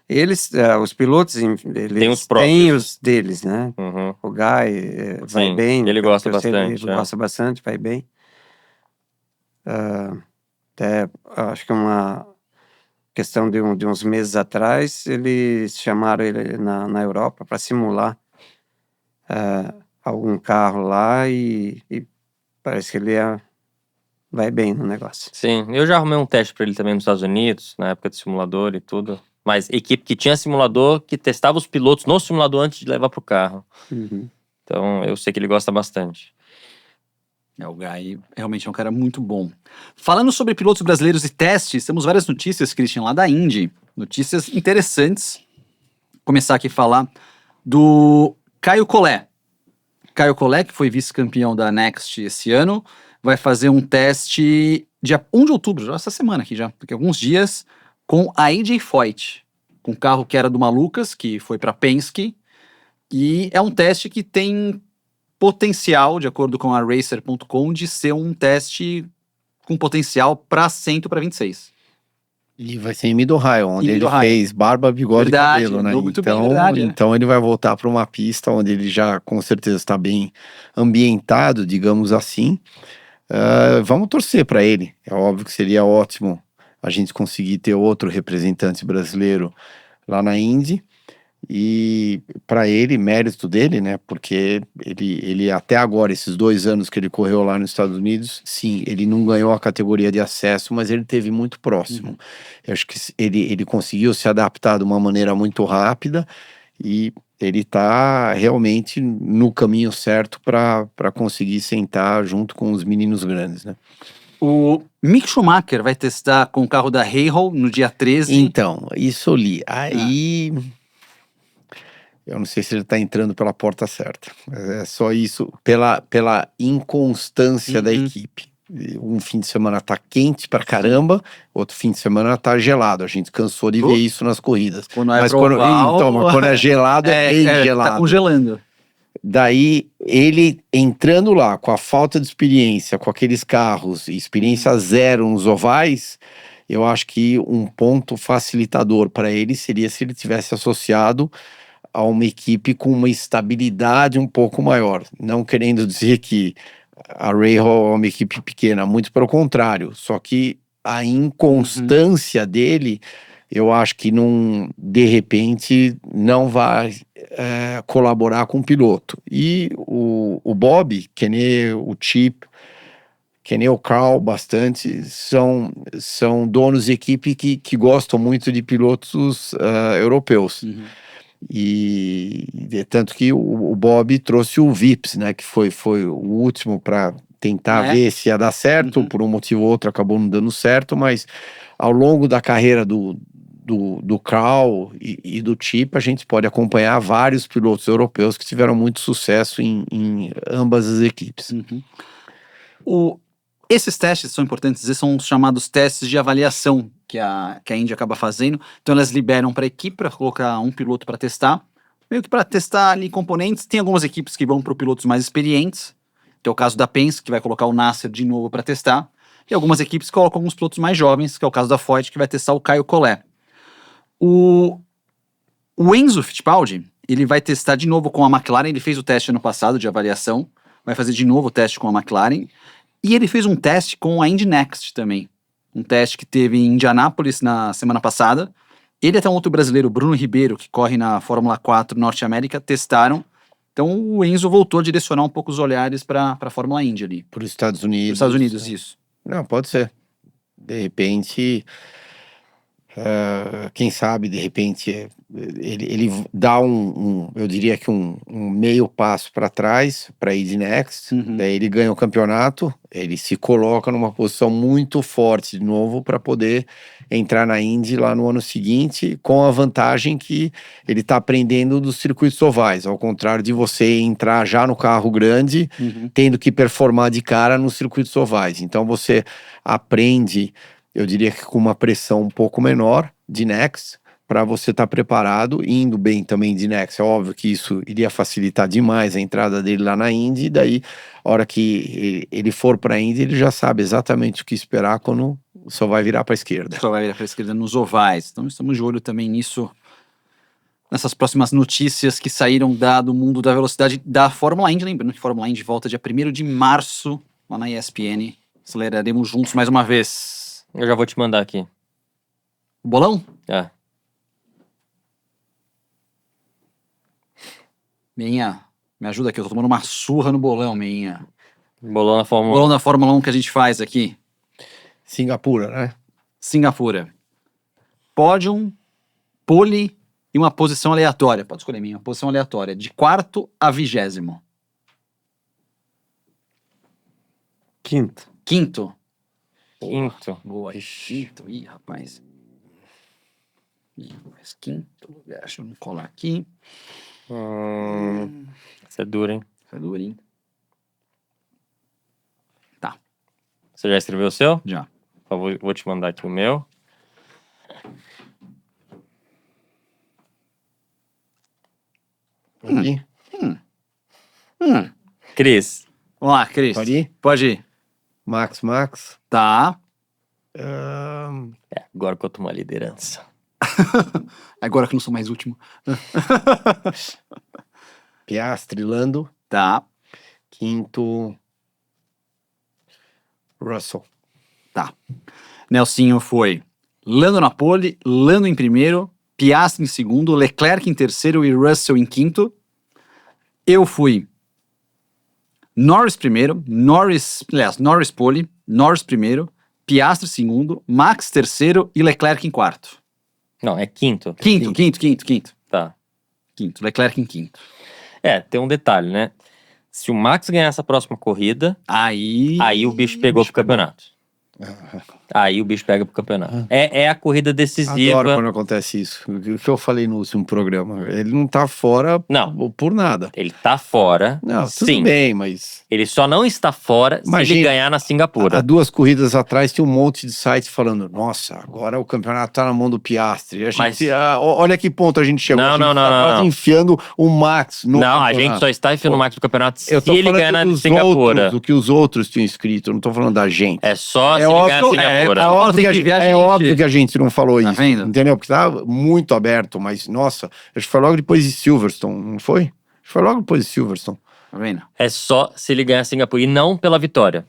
Eles, os pilotos, eles Tem os próprios. têm os deles, né? Uhum. O Guy vai Sim, bem. ele pelo gosta que eu sei, bastante, Ele gosta bastante, vai bem. Até, acho que uma questão de uns meses atrás, eles chamaram ele na Europa para simular algum carro lá e parece que ele vai bem no negócio. Sim, eu já arrumei um teste pra ele também nos Estados Unidos, na época de simulador e tudo. Mas equipe que tinha simulador, que testava os pilotos no simulador antes de levar pro carro. Uhum. Então, eu sei que ele gosta bastante. O Guy realmente é um cara muito bom. Falando sobre pilotos brasileiros e testes, temos várias notícias, Christian, lá da Indy. Notícias interessantes. Vou começar aqui a falar do Caio Collet. Caio Collet, que foi vice-campeão da Next esse ano, vai fazer um teste dia 1 de outubro, já essa semana aqui já, daqui a alguns dias, com a AJ Foyt, com um carro que era do Malucas, que foi para Penske, e é um teste que tem potencial, de acordo com a Racer.com, de ser um teste com potencial para assento para 26. E vai ser em Mid-Ohio, onde Em ele Mid-Ohio. fez barba, bigode Verdade, e cabelo, né? lembrou muito bem, Então, verdade, é. então ele vai voltar para uma pista onde ele já com certeza está bem ambientado, digamos assim. Vamos torcer para ele. É óbvio que seria ótimo a gente conseguir ter outro representante brasileiro lá na Indy. E para ele, mérito dele, né? Porque ele até agora, esses 2 anos que ele correu lá nos Estados Unidos, sim, ele não ganhou a categoria de acesso, mas ele teve muito próximo. Eu acho que ele conseguiu se adaptar de uma maneira muito rápida e ele tá realmente no caminho certo para conseguir sentar junto com os meninos grandes, né? O Mick Schumacher vai testar com o carro da Hail no dia 13. Então, isso eu li. Aí eu não sei se ele tá entrando pela porta certa. É só isso, pela inconstância da equipe. Um fim de semana tá quente pra caramba, outro fim de semana tá gelado. A gente cansou de ver isso nas corridas. Quando é Mas proval, mas quando é gelado, é bem gelado. Tá congelando. Daí, ele entrando lá com a falta de experiência, com aqueles carros, experiência zero nos ovais, eu acho que um ponto facilitador para ele seria se ele tivesse associado a uma equipe com uma estabilidade um pouco maior. Não querendo dizer que a Rahal é uma equipe pequena, muito pelo contrário. Só que a inconstância dele, eu acho que não, de repente não vai colaborar com o piloto. E o Bob, que nem o Chip, que nem o Carl, bastante, são donos de equipe que gostam muito de pilotos europeus. E tanto que o Bob trouxe o Vips, né, que foi o último para tentar ver se ia dar certo, por um motivo ou outro acabou não dando certo, mas ao longo da carreira do Carl e do Chip, a gente pode acompanhar vários pilotos europeus que tiveram muito sucesso em ambas as equipes. Esses testes são importantes, esses são os chamados testes de avaliação que a Indy acaba fazendo. Então elas liberam para a equipe para colocar um piloto para testar, meio que para testar ali componentes. Tem algumas equipes que vão para pilotos mais experientes, que é o caso da Penske, que vai colocar o Nasser de novo para testar, e algumas equipes colocam alguns pilotos mais jovens, que é o caso da Foyt, que vai testar o Caio Collet. O Enzo Fittipaldi, ele vai testar de novo com a McLaren. Ele fez o teste ano passado de avaliação, vai fazer de novo o teste com a McLaren. E ele fez um teste com a Indy Next também. Um teste que teve em Indianápolis na semana passada. Ele e até um outro brasileiro, Bruno Ribeiro, que corre na Fórmula 4 Norte América, testaram. Então o Enzo voltou a direcionar um pouco os olhares para a Fórmula Indy ali. Para os Estados Unidos. Para os Estados Unidos, isso. Não, pode ser. De repente, quem sabe, de repente, ele dá eu diria que um meio passo para trás para ir de Next, daí ele ganha o campeonato, ele se coloca numa posição muito forte de novo para poder entrar na Indy lá no ano seguinte, com a vantagem que ele está aprendendo dos circuitos ovais, ao contrário de você entrar já no carro grande, tendo que performar de cara nos circuitos ovais. Então você aprende, eu diria que com uma pressão um pouco menor de Next, para você estar preparado, indo bem também de Next. É óbvio que isso iria facilitar demais a entrada dele lá na Indy, e daí, a hora que ele for para a Indy, ele já sabe exatamente o que esperar quando só vai virar para a esquerda. Só vai virar para a esquerda nos ovais. Então estamos de olho também nisso, nessas próximas notícias que saíram do mundo da velocidade da Fórmula Indy. Lembrando que a Fórmula Indy volta dia 1º de março, lá na ESPN. Aceleraremos juntos mais uma vez. Eu já vou te mandar aqui. O bolão? Meinha, me ajuda aqui, eu tô tomando uma surra no bolão, Meinha. Bolão na Fórmula 1. Bolão da Fórmula 1 que a gente faz aqui. Singapura, né? Singapura. Pódio, pole e uma posição aleatória. Pode escolher minha, uma posição aleatória. De 4º a 20º. Quinto. 5º. Quinto. Boa. 5º. Ih, rapaz. Mas 5º lugar. Deixa eu colar aqui. Isso é duro, hein? Isso é durinho. Tá, Você já escreveu o seu? já. Por favor, vou te mandar aqui o meu. Aqui. Cris, Vamos lá, Cris. Pode ir? Pode ir. Max. Tá. agora que eu tomo a liderança. Agora que eu não sou mais último. Piastri, Lando. Tá. Quinto, Russell. Tá. Nelsinho foi Lando na pole, Lando em primeiro, Piastri em segundo, Leclerc em terceiro e Russell em quinto. Eu fui Norris primeiro, Norris pole, Norris primeiro, Piastri segundo, Max terceiro e Leclerc em quarto. Não, é quinto. Quinto. Tá. Quinto, Leclerc em quinto. Tem um detalhe, né? Se o Max ganhar essa próxima corrida, Aí o bicho pegou pro campeonato. Aí o bicho pega pro campeonato. É a corrida decisiva. Adoro quando acontece isso. O que eu falei no último programa. Ele não tá fora Não. por nada. Ele tá fora. Não, tudo sim. bem, mas... Ele só não está fora se Imagina, ele ganhar na Singapura. Há 2 corridas atrás tinha um monte de sites falando, nossa, agora o campeonato tá na mão do Piastri. Olha que ponto a gente chegou. Não, a gente não, tá não, quase não. enfiando o Max no Não, a campeonato. gente só está enfiando o Max pro campeonato se Eu tô ele falando ganhar na dos Singapura. outros, o que os outros tinham escrito, eu não tô falando da gente. É só se É ele óbvio- ganhar na Singapura. Tem óbvio que a gente não falou Tá isso, vendo? entendeu? Porque tá muito aberto, mas nossa, acho que foi logo depois de Silverstone, não foi? Acho que foi logo depois de Silverstone. Tá vendo? É só se ele ganhar a Singapura e não pela vitória.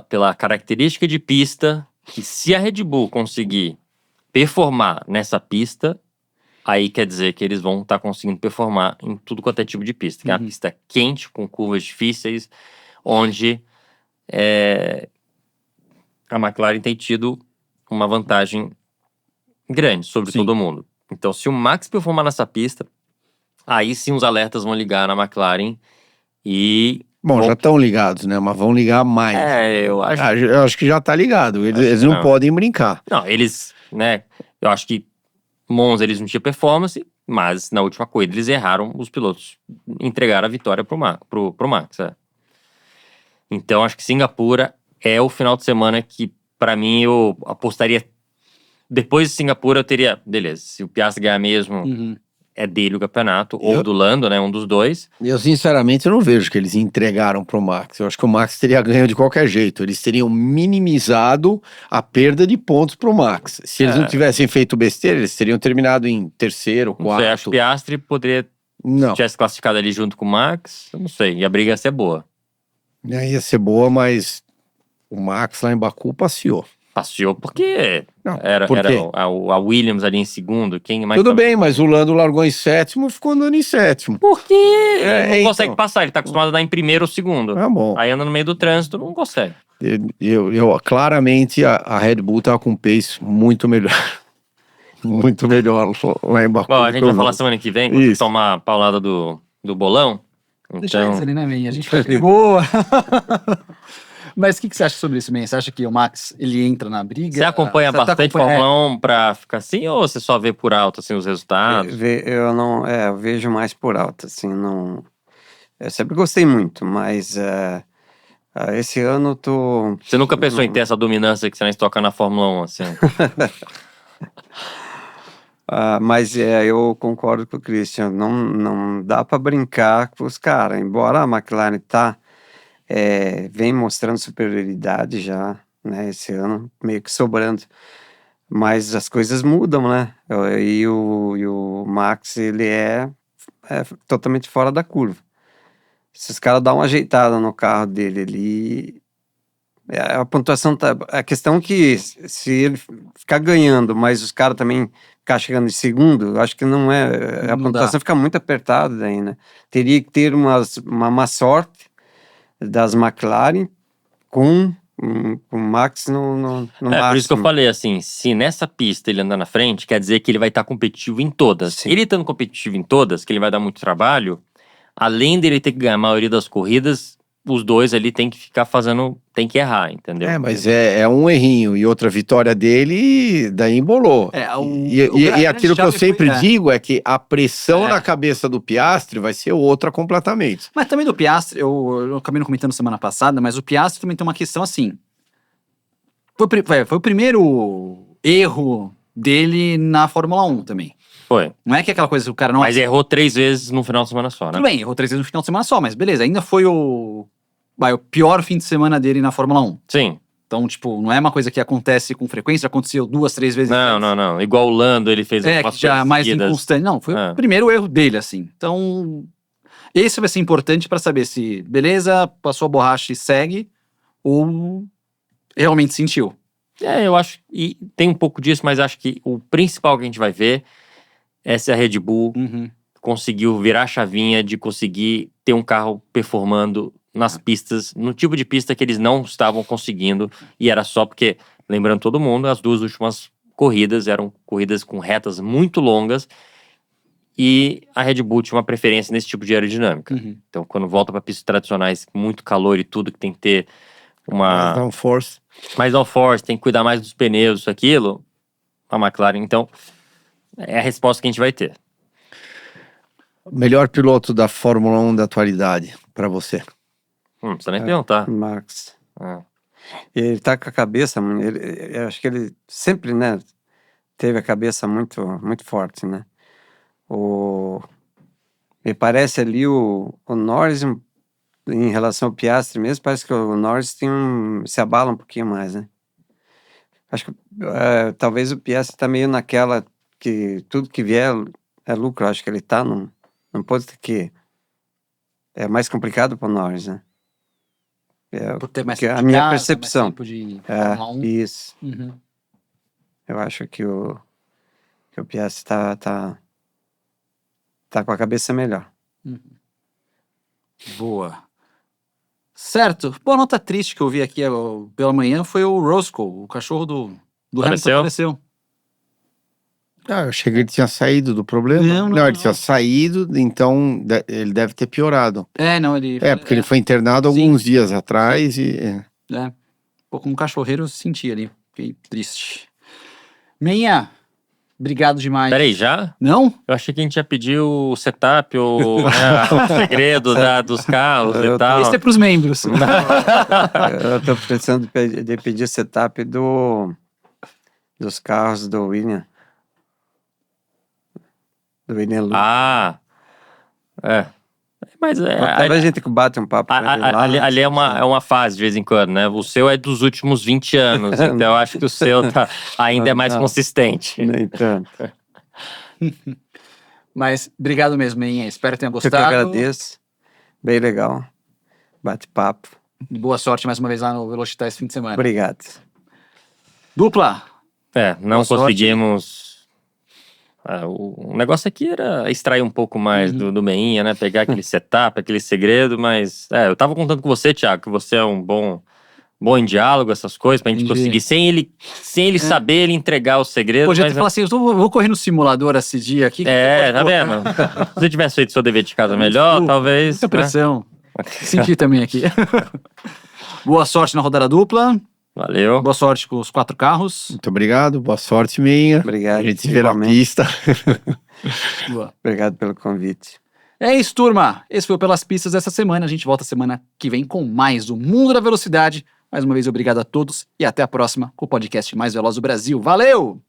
Pela característica de pista, que se a Red Bull conseguir performar nessa pista, aí quer dizer que eles vão estar conseguindo performar em tudo quanto é tipo de pista. Que é uma pista quente, com curvas difíceis, onde a McLaren tem tido uma vantagem grande sobre Sim. todo mundo. Então, se o Max performar nessa pista, aí sim os alertas vão ligar na McLaren e... Bom, já estão ligados, né? Mas vão ligar mais. eu acho... Eu acho que já tá ligado. Eles não podem brincar. Não, eles, né? Eu acho que Monza eles não tinham performance, mas na última corrida eles erraram, os pilotos entregaram a vitória pro Max. Então, acho que Singapura é o final de semana que, pra mim, eu apostaria. Depois de Singapura, eu teria. Beleza, se o Piastri ganhar mesmo, é dele o campeonato, ou do Lando, né? Um dos dois. Eu, sinceramente, eu não vejo que eles entregaram pro Max. Eu acho que o Max teria ganho de qualquer jeito. Eles teriam minimizado a perda de pontos pro Max. Se eles não tivessem feito besteira, eles teriam terminado em terceiro, Não sei, acho que o quarto. Piastri poderia. Não, Se tivesse classificado ali junto com o Max, eu não sei. E a briga ia ser boa. ia ser boa, mas o Max lá em Baku passeou. Passeou porque Não, era por quê? a Williams ali em segundo. Quem mais Tudo bem, mas o Lando largou em sétimo e ficou andando em sétimo. Porque não então. consegue passar, ele tá acostumado a andar em primeiro ou segundo. Tá bom. Aí anda no meio do trânsito, não consegue. Eu claramente a Red Bull tava com um pace muito melhor. Muito melhor lá em Baku. Bom, a gente que vai o falar Lando. semana que vem, quando Isso. tomar a paulada do bolão. Deixa Então, eles ali, né, Man? A gente vai... Boa! Mas o que você acha sobre isso, Man? Você acha que o Max, ele entra na briga? você acompanha Você tá bastante acompanhando- Fórmula 1 pra ficar assim, ou você só vê por alto assim, os resultados? Eu vejo mais por alto, assim, não... Eu sempre gostei muito, mas esse ano eu tô... Você nunca pensou em ter essa dominância que você toca na Fórmula 1, assim? Mas eu concordo com o Christian, não dá para brincar com os caras, embora a McLaren vem mostrando superioridade já, né, esse ano, meio que sobrando, mas as coisas mudam, né, e o Max, ele é totalmente fora da curva. Se os caras dão uma ajeitada no carro dele ali, a pontuação tá... A questão é que se ele ficar ganhando, mas os caras também ficar chegando em segundo, eu acho que não é... A Não pontuação dá. fica muito apertada daí, né? Teria que ter uma má sorte das McLaren com O Max no máximo. Por isso que eu falei assim, se nessa pista ele andar na frente, quer dizer que ele vai estar competitivo em todas. Sim. Ele estando competitivo em todas, que ele vai dar muito trabalho, além dele ter que ganhar a maioria das corridas, os dois ali tem que ficar fazendo, tem que errar, entendeu? Mas é um errinho e outra vitória dele, daí embolou. E aquilo que eu sempre digo é que a pressão na cabeça do Piastri vai ser outra completamente. Mas também do Piastri, eu acabei não comentando semana passada, mas o Piastri também tem uma questão assim. Foi o primeiro erro dele na Fórmula 1 também. Foi. Não é que é aquela coisa que o cara não... Mas errou 3 vezes no final de semana só, né? Tudo bem, errou 3 vezes no final de semana só, mas beleza, ainda foi o pior fim de semana dele na Fórmula 1. Sim. Então, tipo, não é uma coisa que acontece com frequência, aconteceu 2, 3 vezes. Não. Igual o Lando, ele fez que já mais inconstante. Não, foi o primeiro erro dele, assim. Então, esse vai ser importante pra saber se, beleza, passou a borracha e segue, ou realmente sentiu. Eu acho, e tem um pouco disso, mas acho que o principal que a gente vai ver é se a Red Bull conseguiu virar a chavinha de conseguir ter um carro performando nas pistas, no tipo de pista que eles não estavam conseguindo, e era só porque, lembrando todo mundo, as 2 últimas corridas eram corridas com retas muito longas, e a Red Bull tinha uma preferência nesse tipo de aerodinâmica. Então, quando volta para pistas tradicionais, muito calor e tudo, que tem que ter uma... mais downforce, tem que cuidar mais dos pneus, isso, aquilo, a McLaren, então, é a resposta que a gente vai ter. Melhor piloto da Fórmula 1 da atualidade, pra você? Não precisa nem perguntar. Max. Ele tá com a cabeça, eu acho que ele sempre, né, teve a cabeça muito, muito forte, né? Me parece ali o Norris, em relação ao Piastri mesmo, parece que o Norris se abala um pouquinho mais, né? Acho que talvez o Piastri tá meio naquela que tudo que vier é lucro. Acho que ele tá num ponto que é mais complicado para o Norris, né? Por ter mais a minha percepção. Mais tempo de Fórmula 1. Isso. Eu acho que o Piastri tá com a cabeça melhor. Boa. Certo. Boa, nota triste que eu vi aqui pela manhã foi o Roscoe, o cachorro do Hamilton, apareceu. Eu achei que ele tinha saído do problema. Não, ele tinha saído, então ele deve ter piorado. Porque ele foi internado alguns dias atrás e... Como um cachorreiro eu senti ali, fiquei triste. Meinha, obrigado demais. Peraí, já? Não? Eu achei que a gente ia pedir o setup, o segredo dos carros e tal. Esse é pros membros. Eu tô precisando de pedir setup dos carros do William. Do William Lu. Mas talvez a gente bate um papo. Ali é uma fase de vez em quando, né? O seu é dos últimos 20 anos, então eu acho que o seu ainda é mais consistente. Nem tanto. Mas obrigado mesmo, Meinha. Espero que tenha gostado. Eu que agradeço. Bem legal. Bate-papo. Boa sorte mais uma vez lá no Velocitar esse fim de semana. Obrigado. Dupla. Não conseguimos... o negócio aqui era extrair um pouco mais do Meinha, né? Pegar aquele setup, aquele segredo, mas... eu tava contando com você, Thiago, que você é um bom em diálogo, essas coisas, pra gente conseguir, sem ele saber, ele entregar o segredo. Podia ter falado assim, eu vou correr no simulador esse dia aqui. Tá vendo? Se você tivesse feito seu dever de casa melhor, talvez... Muita pressão. Senti também aqui. Boa sorte na rodada dupla. Valeu. Boa sorte com os 4 carros. Muito obrigado, boa sorte, Meinha. Obrigado. A gente se vê na pista. Boa. Obrigado pelo convite. É isso, turma. Esse foi o Pelas Pistas dessa semana. A gente volta semana que vem com mais o Mundo da Velocidade. Mais uma vez, obrigado a todos e até a próxima com o podcast mais veloz do Brasil. Valeu!